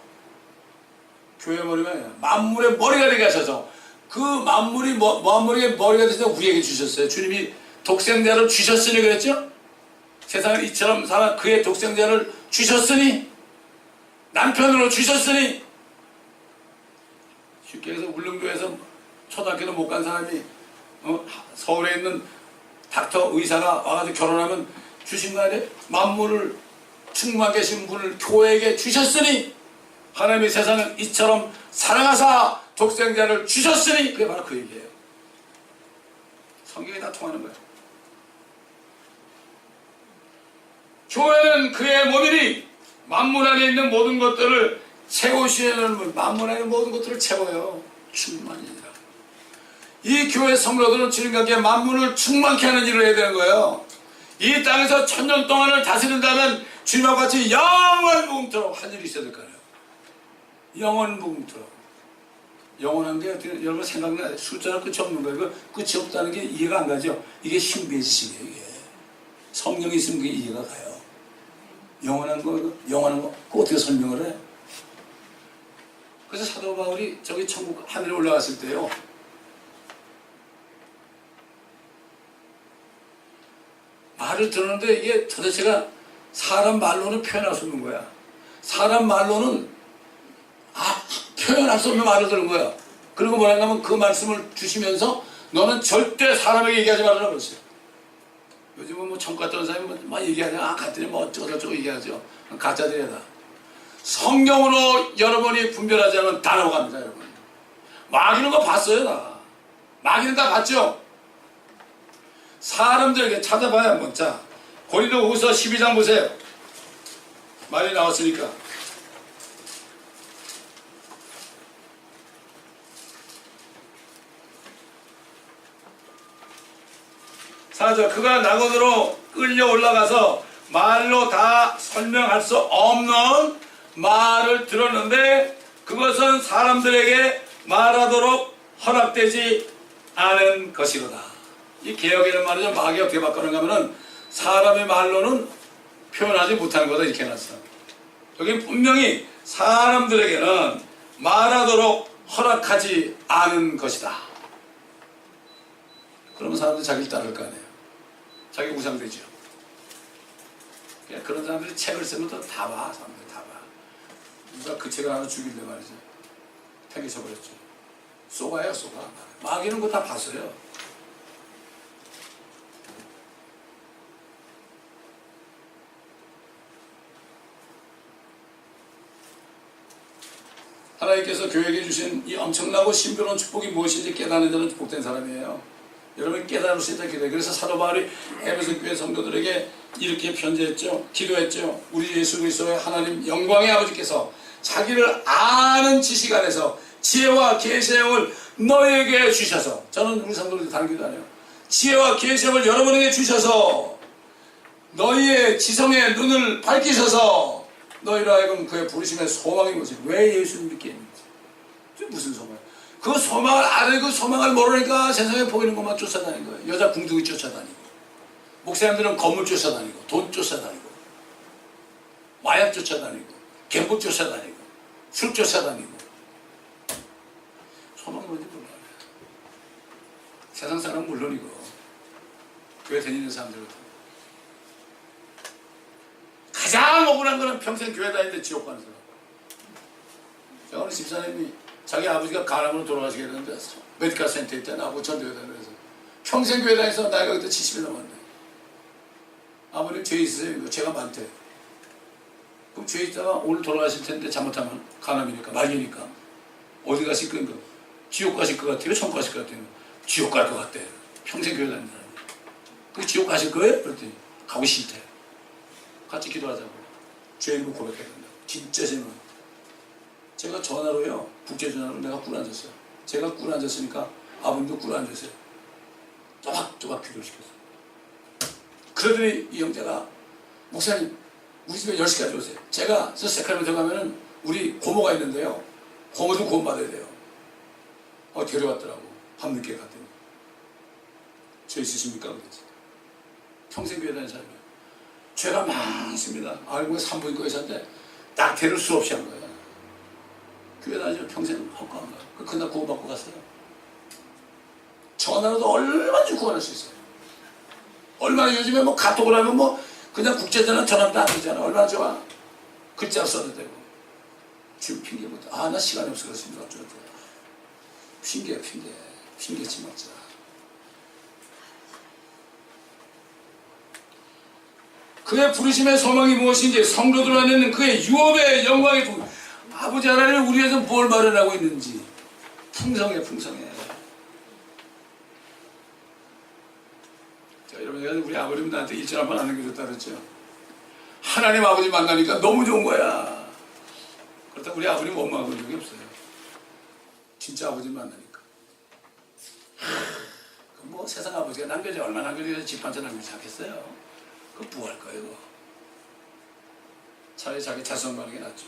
교회 머리가 아니라 만물의 머리가 되게 하셔서 그 만물이 만물의 머리가 되셔서 우리에게 주셨어요. 주님이 독생자를 주셨으니 그랬죠? 세상을 이처럼 살아 그의 독생자를 주셨으니 남편으로 주셨으니 쉽게 해서 울릉도에서 초등학교도 못 간 사람이 서울에 있는 닥터 의사가 와가지고 결혼하면 주신 거 아니에요? 만물을 충만하게 계신 분을 교회에게 주셨으니 하나님이 세상을 이처럼 사랑하사 독생자를 주셨으니 그게 바로 그 얘기예요. 성경이 다 통하는 거예요. 교회는 그의 몸이니 만물 안에 있는 모든 것들을 채우시는 만물 안에 있는 모든 것들을 채워요. 충만이니라. 이 교회 성도들은 주님과 함께 만물을 충만케 하는 일을 해야 되는 거예요. 이 땅에서 1000년 동안을 다스린다면 주님과 같이 영원 무궁토록 한 일이 있어야 될 거예요. 영원 무궁토록. 영원한 게 어떻게 여러분 생각나요? 숫자는 끝이 없는 거예요. 이거 끝이 없다는 게 이해가 안 가죠. 이게 신비의 지식이에요. 이게 성령이 있으면 그게 이해가 가요. 영원한 거, 그거 어떻게 설명을 해? 그래서 사도 바울이 저기 천국 하늘에 올라갔을 때요. 말을 들었는데 이게 도대체가 사람 말로는 표현할 수 없는 거야. 사람 말로는 표현할 수 없는 말을 들은 거야. 그리고 뭐라 하면 그 말씀을 주시면서 너는 절대 사람에게 얘기하지 말라고 그랬어요. 요즘은 뭐 천국 갔다 온 사람이 막 얘기하냐, 갔더니 뭐 어쩌고저쩌고 얘기하죠. 가짜들이야 다. 성경으로 여러분이 분별하지 않으면 다 넘어갑니다, 여러분. 마귀는 거 봤어요, 나. 마귀는 다 봤죠? 사람들에게 찾아봐야 한번. 자, 고린도후서 12장 보세요. 말이 나왔으니까. 사절, 그가 낙원으로 끌려 올라가서 말로 다 설명할 수 없는 말을 들었는데 그것은 사람들에게 말하도록 허락되지 않은 것이로다. 이 개혁에는 말이죠. 마귀가 어떻게 바꾸는가 하면은 사람의 말로는 표현하지 못하는 거다 이렇게 해놨어. 여기 분명히 사람들에게는 말하도록 허락하지 않은 것이다. 그러면 사람들이 자기를 따를 거 아니에요. 자기 우상되죠. 그런 사람들이 책을 쓰면 또 다 봐. 사람들이 다 봐. 누가 그 책을 하나 죽일래 말이죠. 팽개쳐버렸죠. 쏘가예요, 쏘가. 마귀는 그거 다 봤어요. 하나님께서 교회에게 주신 이 엄청나고 신비로운 축복이 무엇인지 깨닫는 자는 축복된 사람이에요. 여러분 깨달을 수 있다 기도해요. 그래서 사도 바울이 에베소 교회 성도들에게 이렇게 편지했죠. 기도했죠. 우리 예수 그리스도의 하나님 영광의 아버지께서 자기를 아는 지식 안에서 지혜와 계시의 영을 너에게 주셔서, 저는 우리 성도들이 다른 기도 안 해요. 지혜와 계시의 영을 여러분에게 주셔서 너희의 지성의 눈을 밝히셔서 너희로 하여금 그의 부르심의 소망이 뭐지? 왜 예수를 믿게 했는지. 무슨 소망? 그 소망을 아는 그 소망을 모르니까 세상에 보이는 것만 쫓아다니는 거예요. 여자 궁둥이 쫓아다니고, 목사님들은 건물 쫓아다니고, 돈 쫓아다니고, 마약 쫓아다니고, 갬블 쫓아다니고, 술 쫓아다니고. 소망이 뭔지 몰라요. 세상 사람은 물론이고 교회 다니는 사람들은 가장 억울한 거는 평생 교회 다니는데 지옥 가는 사람. 제가 어느 집사님이 자기 아버지가 간암으로 돌아가시게 됐는데 메디컬 센터에 있다 나하고 전도회 다니면서 평생 교회 다니면서 나이가 그때 70이 넘었네. 아버님 죄 있으세요? 제가 많대. 그럼 죄 있다가 오늘 돌아가실 텐데 잘못하면 간암이니까 말기니까 어디 가실 건가? 지옥 가실 것 같아요? 천국 가실 것 같아요? 지옥 갈 것 같대. 평생 교회 다니는 사람. 그 지옥 가실 거예요? 그랬더니 가고 싫대. 같이 기도하자고. 죄 있는 거 고백해야 된다. 진짜 제발. 제가 전화로요, 국제전화로 내가 꿇어 앉았어요. 제가 꿇어 앉았으니까 아버님도 꿇어 앉으세요. 쪼박쪼박 기도를 시켰어요. 그러더니 이 형제가, 목사님 우리 집에 10시까지 오세요. 제가 저 세카라멘토 가면은 우리 고모가 있는데요, 고모도 구원받아야 돼요. 데려왔더라고. 밤늦게 갔더니 죄 있으십니까? 그랬지. 평생 교회 다니는 사람이에요. 죄가 많습니다. 알고 산부인과에 샀는데 낙태를 수없이 한 거예요. 교회 다니면 평생 헛구한 거예요. 그날 구원받고 갔어요. 전화로도 얼마든지 구원할 수 있어요. 얼마나 요즘에 뭐 카톡을 하면 뭐 그냥 국제전화 전화도 안 되잖아. 얼마나 좋아. 글자 써도 되고. 지금 핑계부터 나 시간이 없어 그렇습니다. 어쩌고. 핑계 핑계치 말자. 그의 부르심의 소망이 무엇인지 성도들 안에 있는 그의 유업의 영광의 아버지 하나님 우리 위해서 뭘 마련하고 있는지 풍성해. 자, 여러분, 우리 아버님 나한테 일절 한번 안 남겨줬다 그랬죠. 하나님 아버지 만나니까 너무 좋은 거야. 그렇다고 우리 아버님 원망한 적이 없어요. 진짜 아버지 만나니까. 뭐 세상 아버지가 남겨져 얼마나 남겨져서 집 한 채 남겨지 않겠어요. 그거 부할 거예요. 그거. 차라리 자기 자손 가는 게 낫죠.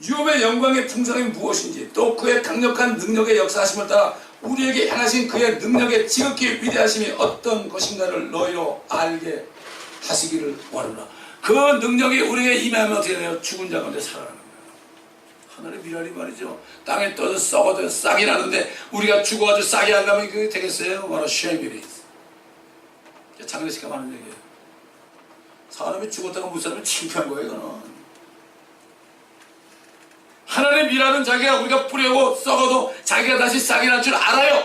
유업의 영광의 풍성이 무엇인지, 또 그의 강력한 능력의 역사하심을 따라 우리에게 향하신 그의 능력의 지극히 위대하심이 어떤 것인가를 너희로 알게 하시기를 원하노라. 그 능력이 우리에게 임하면 어떻게 돼요? 죽은 자 가운데 살아나는 거예요. 하늘의 미랄이 말이죠. 땅에 떠서 썩어도 싹이 나는데 우리가 죽어가지고 싹이 안 나면 그게 되겠어요? 바로 쉐미리. 장례식가 하는 얘기예요. 사람이 죽었다가 못 살면 창피한 거예요. 이거는. 하나님의 미라는 자기가 우리가 뿌려고 썩어도 자기가 다시 싹이 날 줄 알아요.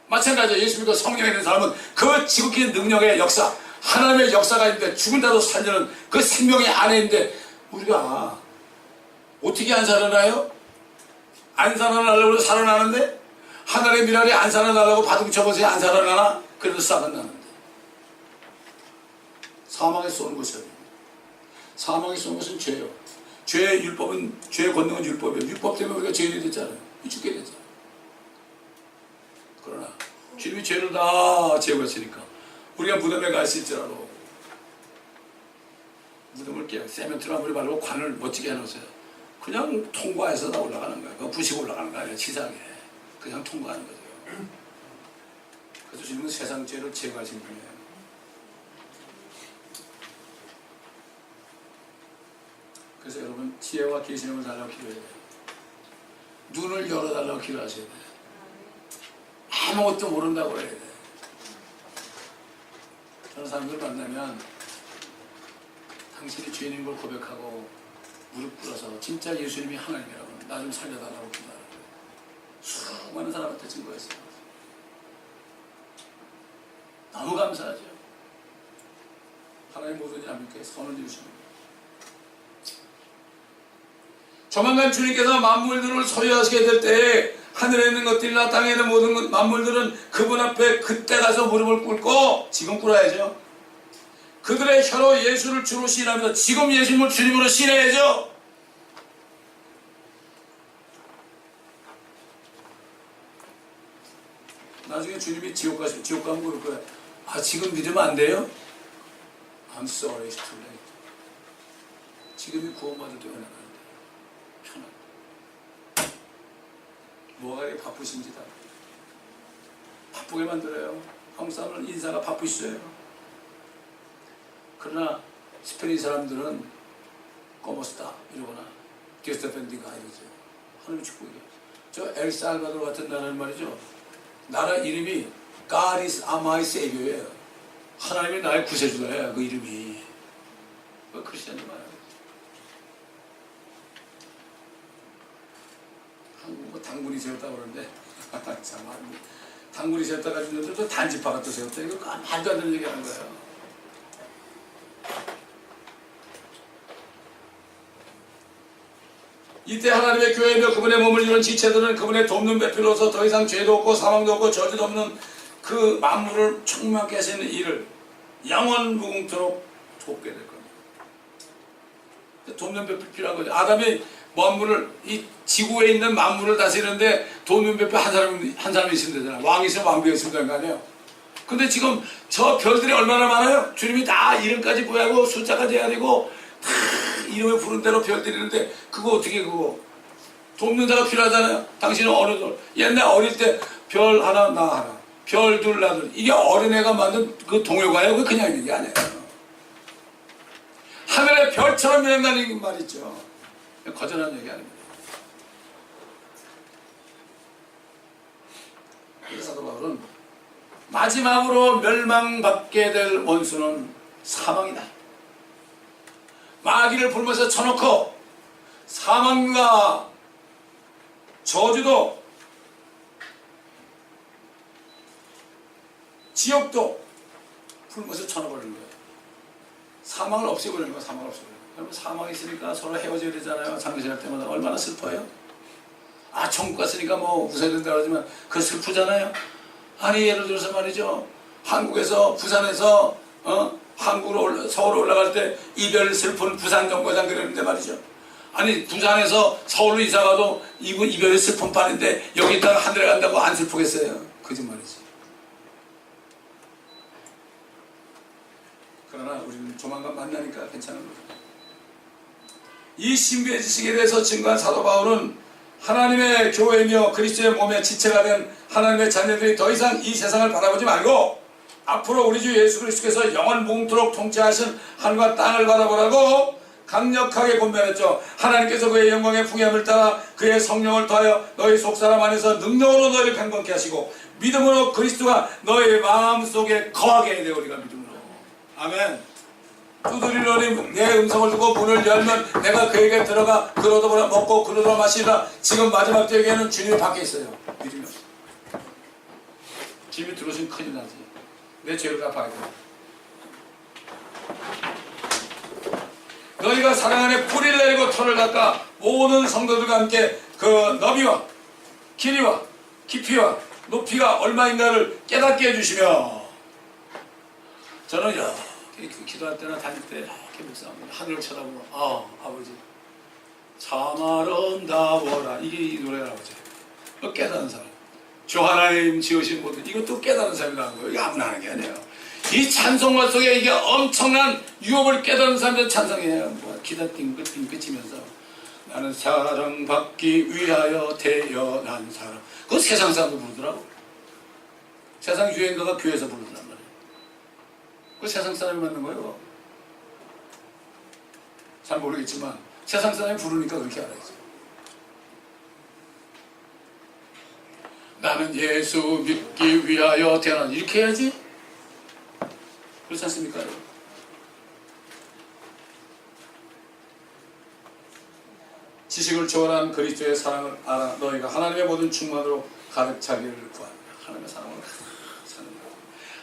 마찬가지로 예수 믿고 성령이 있는 사람은 그 지극히 능력의 역사, 하나님의 역사가 있는데 죽은 자도 살리는 그 생명이 안에 있는데 우리가 어떻게 안 살아나요? 안 살아나려고 살아나는데 하나님의 미랄이 안 살아나려고 바둥쳐보세요. 안 살아나나? 그래도 싹은 나는데 사망에 쏘는 것이 아니에요. 사망에 쏘는 것은 죄예요. 죄의 율법은, 죄의 권능은 율법이에요. 율법 때문에 우리가 죄인이 됐잖아요. 죽게 됐잖아요. 그러나 주님이 죄를 다 제거했으니까 우리가 무덤에 갈 수 있더라도 무덤을 세멘트로 아무리 바르고 관을 멋지게 해놓으세요. 그냥 통과해서 다 올라가는 거예요. 그거 부시고 올라가는 거 아니에요. 치사하게 그냥 통과하는 거죠. 그래서 주님은 세상 죄를 제거하신 분이에요. 그래서 여러분 지혜와 계시를 달라고 기도해야 돼요. 눈을 열어달라고 기도하셔야 돼요. 아무것도 모른다고 그래야 돼요. 저런 사람들 만나면 당신이 죄인인 걸 고백하고 무릎 꿇어서 진짜 예수님이 하나님이라고 나 좀 살려달라고 기도하라고 수많은 사람한테 증거했어요. 너무 감사하죠. 하나님 모든 자님께 선을 이루십니다. 조만간 주님께서 만물들을 소유하시게 될 때에 하늘에 있는 것들이나 땅에 있는 모든 만물들은 그분 앞에 그때 가서 무릎을 꿇고 지금 꿇어야죠. 그들의 혀로 예수를 주로 시인하면서 지금 예수님을 주님으로 시인해야죠. 나중에 주님이 지옥 가면 그럴 거야. 아 지금 믿으면 안 돼요? I'm sorry, it's too late. 지금이 구원받을 때가 나가는데 편하게 뭐가 이렇게 바쁘신지다. 바쁘게 만들어요. 한국 사람은 인사가 바쁘시죠. 그러나 스페인 사람들은 꼬모스다 이러거나 디스테펜디가 이러죠. 하나님 축복이에요. 저 엘살바도르 같은 나라는 말이죠. 나라 이름이 God is my Savior예요. 하나님이 나의 구세주다예요. 그 이름이. 그 크리스천이 말이에요. 한국 뭐 당군이 세웠다고 그러는데 참 당군이 세웠다 가지고 또 단지파가 또 세웠다. 이거 말도 안 되는 얘기 하는 거예요. 이때 하나님의 교회며 그분의 몸을 이루는 지체들은 그분의 돕는 배필로서 더 이상 죄도 없고 사망도 없고 저주도 없는 그 만물을 충만케 하시는 일을 영원 무궁토록 돕게 될 겁니다. 돕는 배필 필요한 거죠. 아담이 만물을 이 지구에 있는 만물을 다스리는데 돕는 배필 한 사람이 있으면 되잖아요. 왕이 있으면 왕비가 있으면 되는 거 아니에요. 근데 지금 저 별들이 얼마나 많아요? 주님이 다 이름까지 부여하고 숫자까지 해야 되고 다 이름을 부른 대로 별들이 있는데 그거 어떻게 그거 돕는 자가 필요하잖아요. 당신은 어른들 옛날 어릴 때 별 하나 나 하나 별 둘 나 둘 이게 어린애가 만든 그 동요가요? 그거 그냥 있는 게 아니에요. 하늘의 별처럼 여행다니는 말 있죠. 거절한 얘기 아닙니다. 그래서 사도 바울은 마지막으로 멸망받게 될 원수는 사망이다. 마귀를 불면서 쳐놓고 사망과 저주도 지옥도 불면서 쳐놓아버리는 거예요. 사망을 없애버리는 거예요. 사망을 없애버리는 거예요. 여러분 사망이 있으니까 서로 헤어져야 되잖아요. 장례식 때마다 얼마나 슬퍼요. 아 천국 갔으니까 뭐 웃어야 된다고 하지만 그거 슬프잖아요. 아니 예를 들어서 말이죠. 한국에서 부산에서 한국으로 서울로 올라갈 때 이별 슬픈 부산 정거장 그랬는데 말이죠. 아니 부산에서 서울로 이사가도 이별의 슬픈 판인데 여기 있다가 하늘에 간다고 안 슬프겠어요? 거짓말이지. 그러나 우리는 조만간 만나니까 괜찮은 거죠. 이 신비의 지식에 대해서 증거한 사도 바울은 하나님의 교회며 그리스도의 몸의 지체가 된 하나님의 자녀들이 더 이상 이 세상을 바라보지 말고 앞으로 우리 주 예수 그리스도께서 영원 무궁토록 통치하신 하늘과 땅을 바라보라고 강력하게 권면했죠. 하나님께서 그의 영광의 풍요함을 따라 그의 성령을 더하여 너희 속사람 안에서 능력으로 너희를 강건케 하시고 믿음으로 그리스도가 너희 마음속에 거하게 해야 돼. 우리가 믿음으로. 아멘. 두드리려니 내 음성을 듣고 문을 열면 내가 그에게 들어가 그러다 보라 먹고 그러다 마시라. 지금 마지막 때에는 주님이 밖에 있어요. 믿음이 없어. 주님이 들어오시면 큰일 나지. 내 죄를 다 봐야 돼. 너희가 사랑 안에 뿌리를 내리고 털을 깎아 모든 성도들과 함께 그 너비와 길이와 깊이와 높이가 얼마인가를 깨닫게 해주시며. 저는 그 기도할 때나 다닐 때 이렇게 묵상합니다. 하늘을 쳐다보고 아버지 참 아름다워라. 이게 이 노래라고 하죠. 깨닫는 사람. 주 하나님 지으신 모든 이것도 깨닫는 사람이라는 거예요. 이거 아무나 하는 게 아니에요. 이 찬송가 속에 이게 엄청난 유업을 깨닫는 사람들 찬송이에요. 기다 띵긋띵긋치면서 나는 사랑받기 위하여 태어난 사람. 그거 세상 사람도 부르더라고. 세상 유행가가 교회에서 부르더란 말이에요. 그거 세상 사람이 만든 거예요. 잘 모르겠지만 세상 사람이 부르니까 그렇게 알아야죠. 나는 예수 믿기 위하여 태어난 이렇게 해야지. 그렇지 않습니까? 지식을 초월한 그리스도의 사랑을 알아 너희가 하나님의 모든 충만으로 가득 차기를 구합니다. 하나님의 사랑으로 사는 거예요.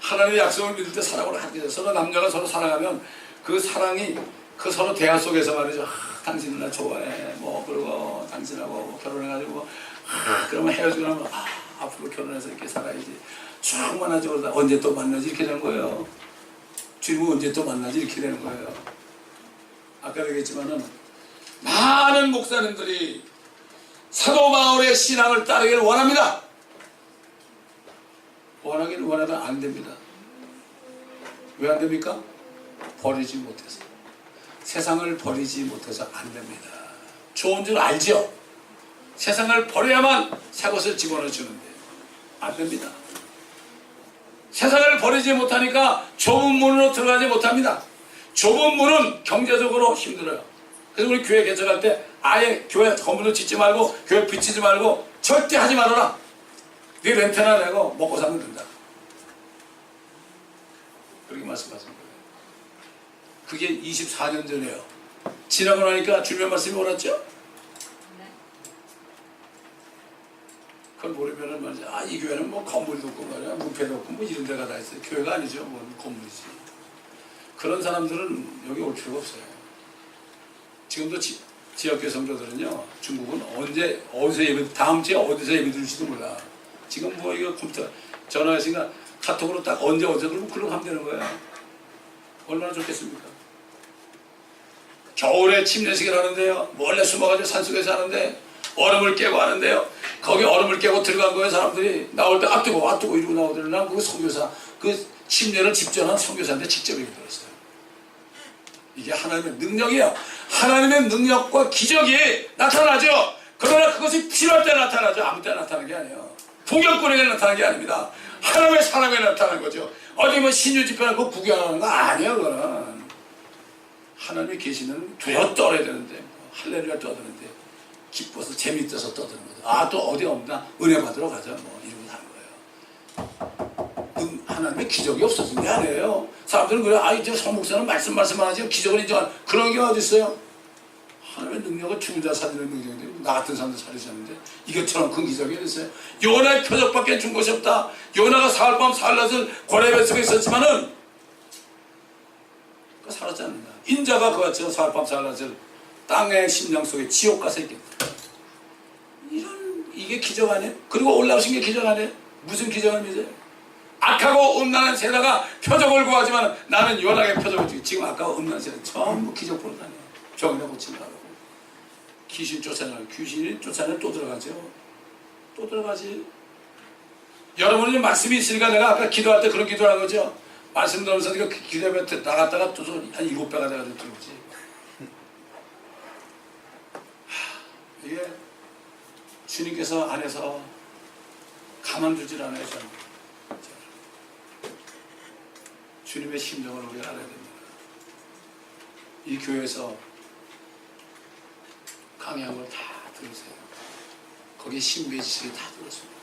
하나님의 약속을 믿을 때 사랑으로 하게 돼요. 서로 남녀가 서로 사랑하면 그 사랑이 그 서로 대화 속에서 말이죠. 당신은 나 좋아해. 그리고 당신하고 결혼해가지고 그러면 헤어지고 나면 앞으로 결혼해서 이렇게 살아야지. 충만하지. 그러다 언제 또 만나지 이렇게 되는 거예요. 주님은 언제 또 만나지 이렇게 되는 거예요. 아까 얘기했지만은 많은 목사님들이 사도 바울의 신앙을 따르기를 원합니다. 원하기를 원하다 안 됩니다. 왜 안 됩니까? 버리지 못해서. 세상을 버리지 못해서 안 됩니다. 좋은 줄 알죠? 세상을 버려야만 새 것을 집어넣어 주는데 안 됩니다. 세상을 버리지 못하니까 좁은 문으로 들어가지 못합니다. 좁은 문은 경제적으로 힘들어요. 그래서 우리 교회 개척할 때 아예 교회 건물도 짓지 말고 교회 비치지 말고 절대 하지 말아라. 네 렌트나 내고 먹고 살면 된다. 그렇게 말씀하신 거예요. 그게 24년 전이에요. 지나고 나니까 주님의 말씀이 옳았죠? 그걸 모르면은 말이죠. 이 교회는 건물도 없고 말이야. 문패도 없고 이런 데가 다 있어요. 교회가 아니죠. 건물이지. 그런 사람들은 여기 올 필요가 없어요. 지금도 지역교회 성도들은요. 중국은 언제 어디서 예배 다음 주에 어디서 예배 드릴지도 몰라. 지금 이거 컴퓨터 전화하시니까 카톡으로 딱 언제 그러면 하면 되는 거야. 얼마나 좋겠습니까? 겨울에 침례식을 하는데요. 몰래 숨어가지고 산속에서 하는데 얼음을 깨고 하는데요. 거기 얼음을 깨고 들어간 거예요. 사람들이 나올 때 뜨고 이러고 나오더니 난 그 선교사 그 침례를 집전한 선교사한테 직접 얘기 들었어요. 이게 하나님의 능력이에요. 하나님의 능력과 기적이 나타나죠. 그러나 그것이 필요할 때 나타나죠. 아무 때 나타나는 게 아니에요. 풍경꾼에게 나타나는 게 아닙니다. 하나님의 사랑에 나타나는 거죠. 어디 신유 집회하고 구경하는 거 아니에요. 그거는 하나님이 계시는 두려 떨어야 되는데 할렐루야 떠드는데 기뻐서 재밌어서 떠드는 거죠. 또 어디 없나 은혜 받으러 가자 이러고 사는 거예요. 하나님의 기적이 없어진 게 아니에요. 사람들은 그래 이제 성목사는 말씀만 하지 기적은 인정 그런 게 어디 있어요? 하나님의 능력은 죽은 자 살리는 능력인데 나 같은 사람도 살리셨는데 이것처럼 큰 기적이 어딨어요? 요나의 표적밖에 준 것이 없다. 요나가 사흘밤 사흘낮을 고래배 속에 있었지만은 살았지 않느냐. 인자가 그같이 사흘밤 사흘낮을 땅의 심령 속에 지옥 가서 있겠다. 이게 기적 아니에요? 그리고 올라오신 게 기적 아니에요? 무슨 기적을 믿어요? 악하고 음란한 세다가 표적을 구하지만 나는 요나의 표적을 주기. 지금 악하고 음란한 세다 전부 기적 보러 다녀요. 병이나 고치는 거라고. 귀신 쫓아내요. 귀신이 쫓아내면 또 들어가죠. 또 들어가지. 여러분이 말씀이 있으니까 내가 아까 기도할 때 그런 기도를 한 거죠. 말씀 들으면서 기도하면 나갔다가 또 한 7배가 돼가지고 들어오지. 이게 주님께서 안에서 가만두질 않아요. 저는. 주님의 심정을 우리가 알아야 됩니다. 이 교회에서 강의한 걸 다 들으세요. 거기에 신비의 지식이 다 들었습니다.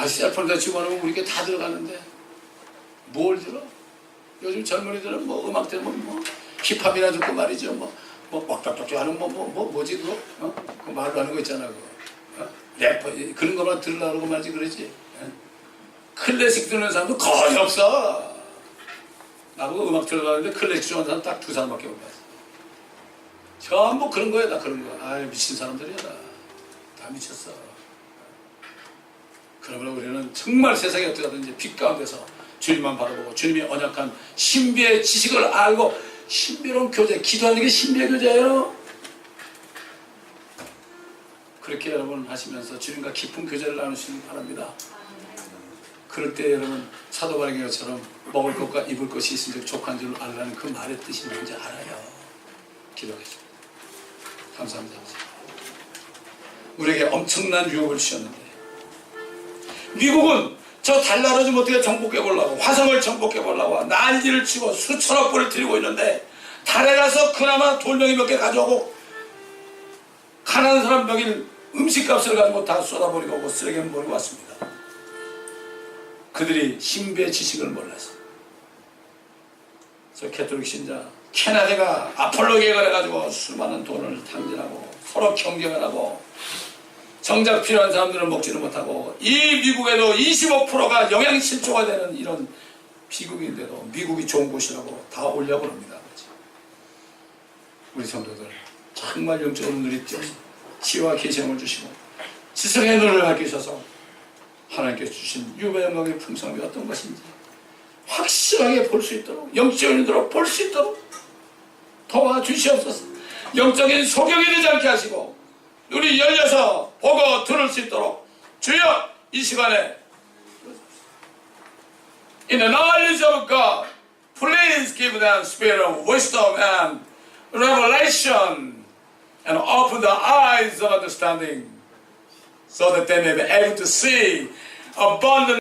셀폰에다 집어넣으면 우리게 다 들어가는데 뭘 들어? 요즘 젊은이들은 뭐 음악 들으면 뭐 힙합이나 듣고 말이죠. 뭐 빡빡빡 하는 뭐지 그거? 그 말로 하는 거 있잖아 그거. 래퍼 그런 거만 들으려고 말지 그러지. 클래식 듣는 사람도 거의 없어. 나보고 음악 들으려는데 클래식 좋아하는 사람 딱 2사람밖에 못 봤어. 전부 그런 거야 다 그런 거. 아이 미친 사람들이야 다 미쳤어. 그러므로 우리는 정말 세상에 어떻게 하든지 빛 가운데서 주님만 바라보고 주님의 언약한 신비의 지식을 알고 신비로운 교제, 기도하는 게 신비의 교제예요. 그렇게 여러분 하시면서 주님과 깊은 교제를 나누시기 바랍니다. 그럴 때 여러분 사도 바울의 것처럼 먹을 것과 입을 것이 있으면 족한 줄 알라는 그 말의 뜻이 뭔지 알아요. 기도하겠습니다. 감사합니다. 우리에게 엄청난 유혹을 주셨는데 미국은 저 달나라 좀 어떻게 정복해보려고 화성을 정복해보려고 난리를 치고 수천억 불을 들이고 있는데 달에 가서 그나마 돌멩이 몇 개 가져오고 가난한 사람 먹일 음식값을 가지고 다 쏟아버리고 오고 쓰레기를 버리고 왔습니다. 그들이 신비의 지식을 몰라서 저 캐톨릭 신자 캐나다가 아폴로 계획을 해가지고 수많은 돈을 탕진하고 서로 경쟁을 하고 정작 필요한 사람들은 먹지를 못하고 이 미국에도 25%가 영양실조가 되는 이런 비극인데도 미국이 좋은 곳이라고 다 올려고 합니다. 우리 성도들 정말 영적으로 눈이 띄어서 치유와 계시형을 주시고 지성의 눈을 밝히셔서 하나님께 주신 유배 영광의 풍성함이 어떤 것인지 확실하게 볼 수 있도록 영적인 눈으로 볼 수 있도록 도와주시옵소서. 영적인 소경이 되지 않게 하시고 눈이 열려서 보고 들을 수 있도록 주여 이 시간에 In the knowledge of God please give them spirit of wisdom and revelation and open the eyes of understanding so that they may be able to see abundant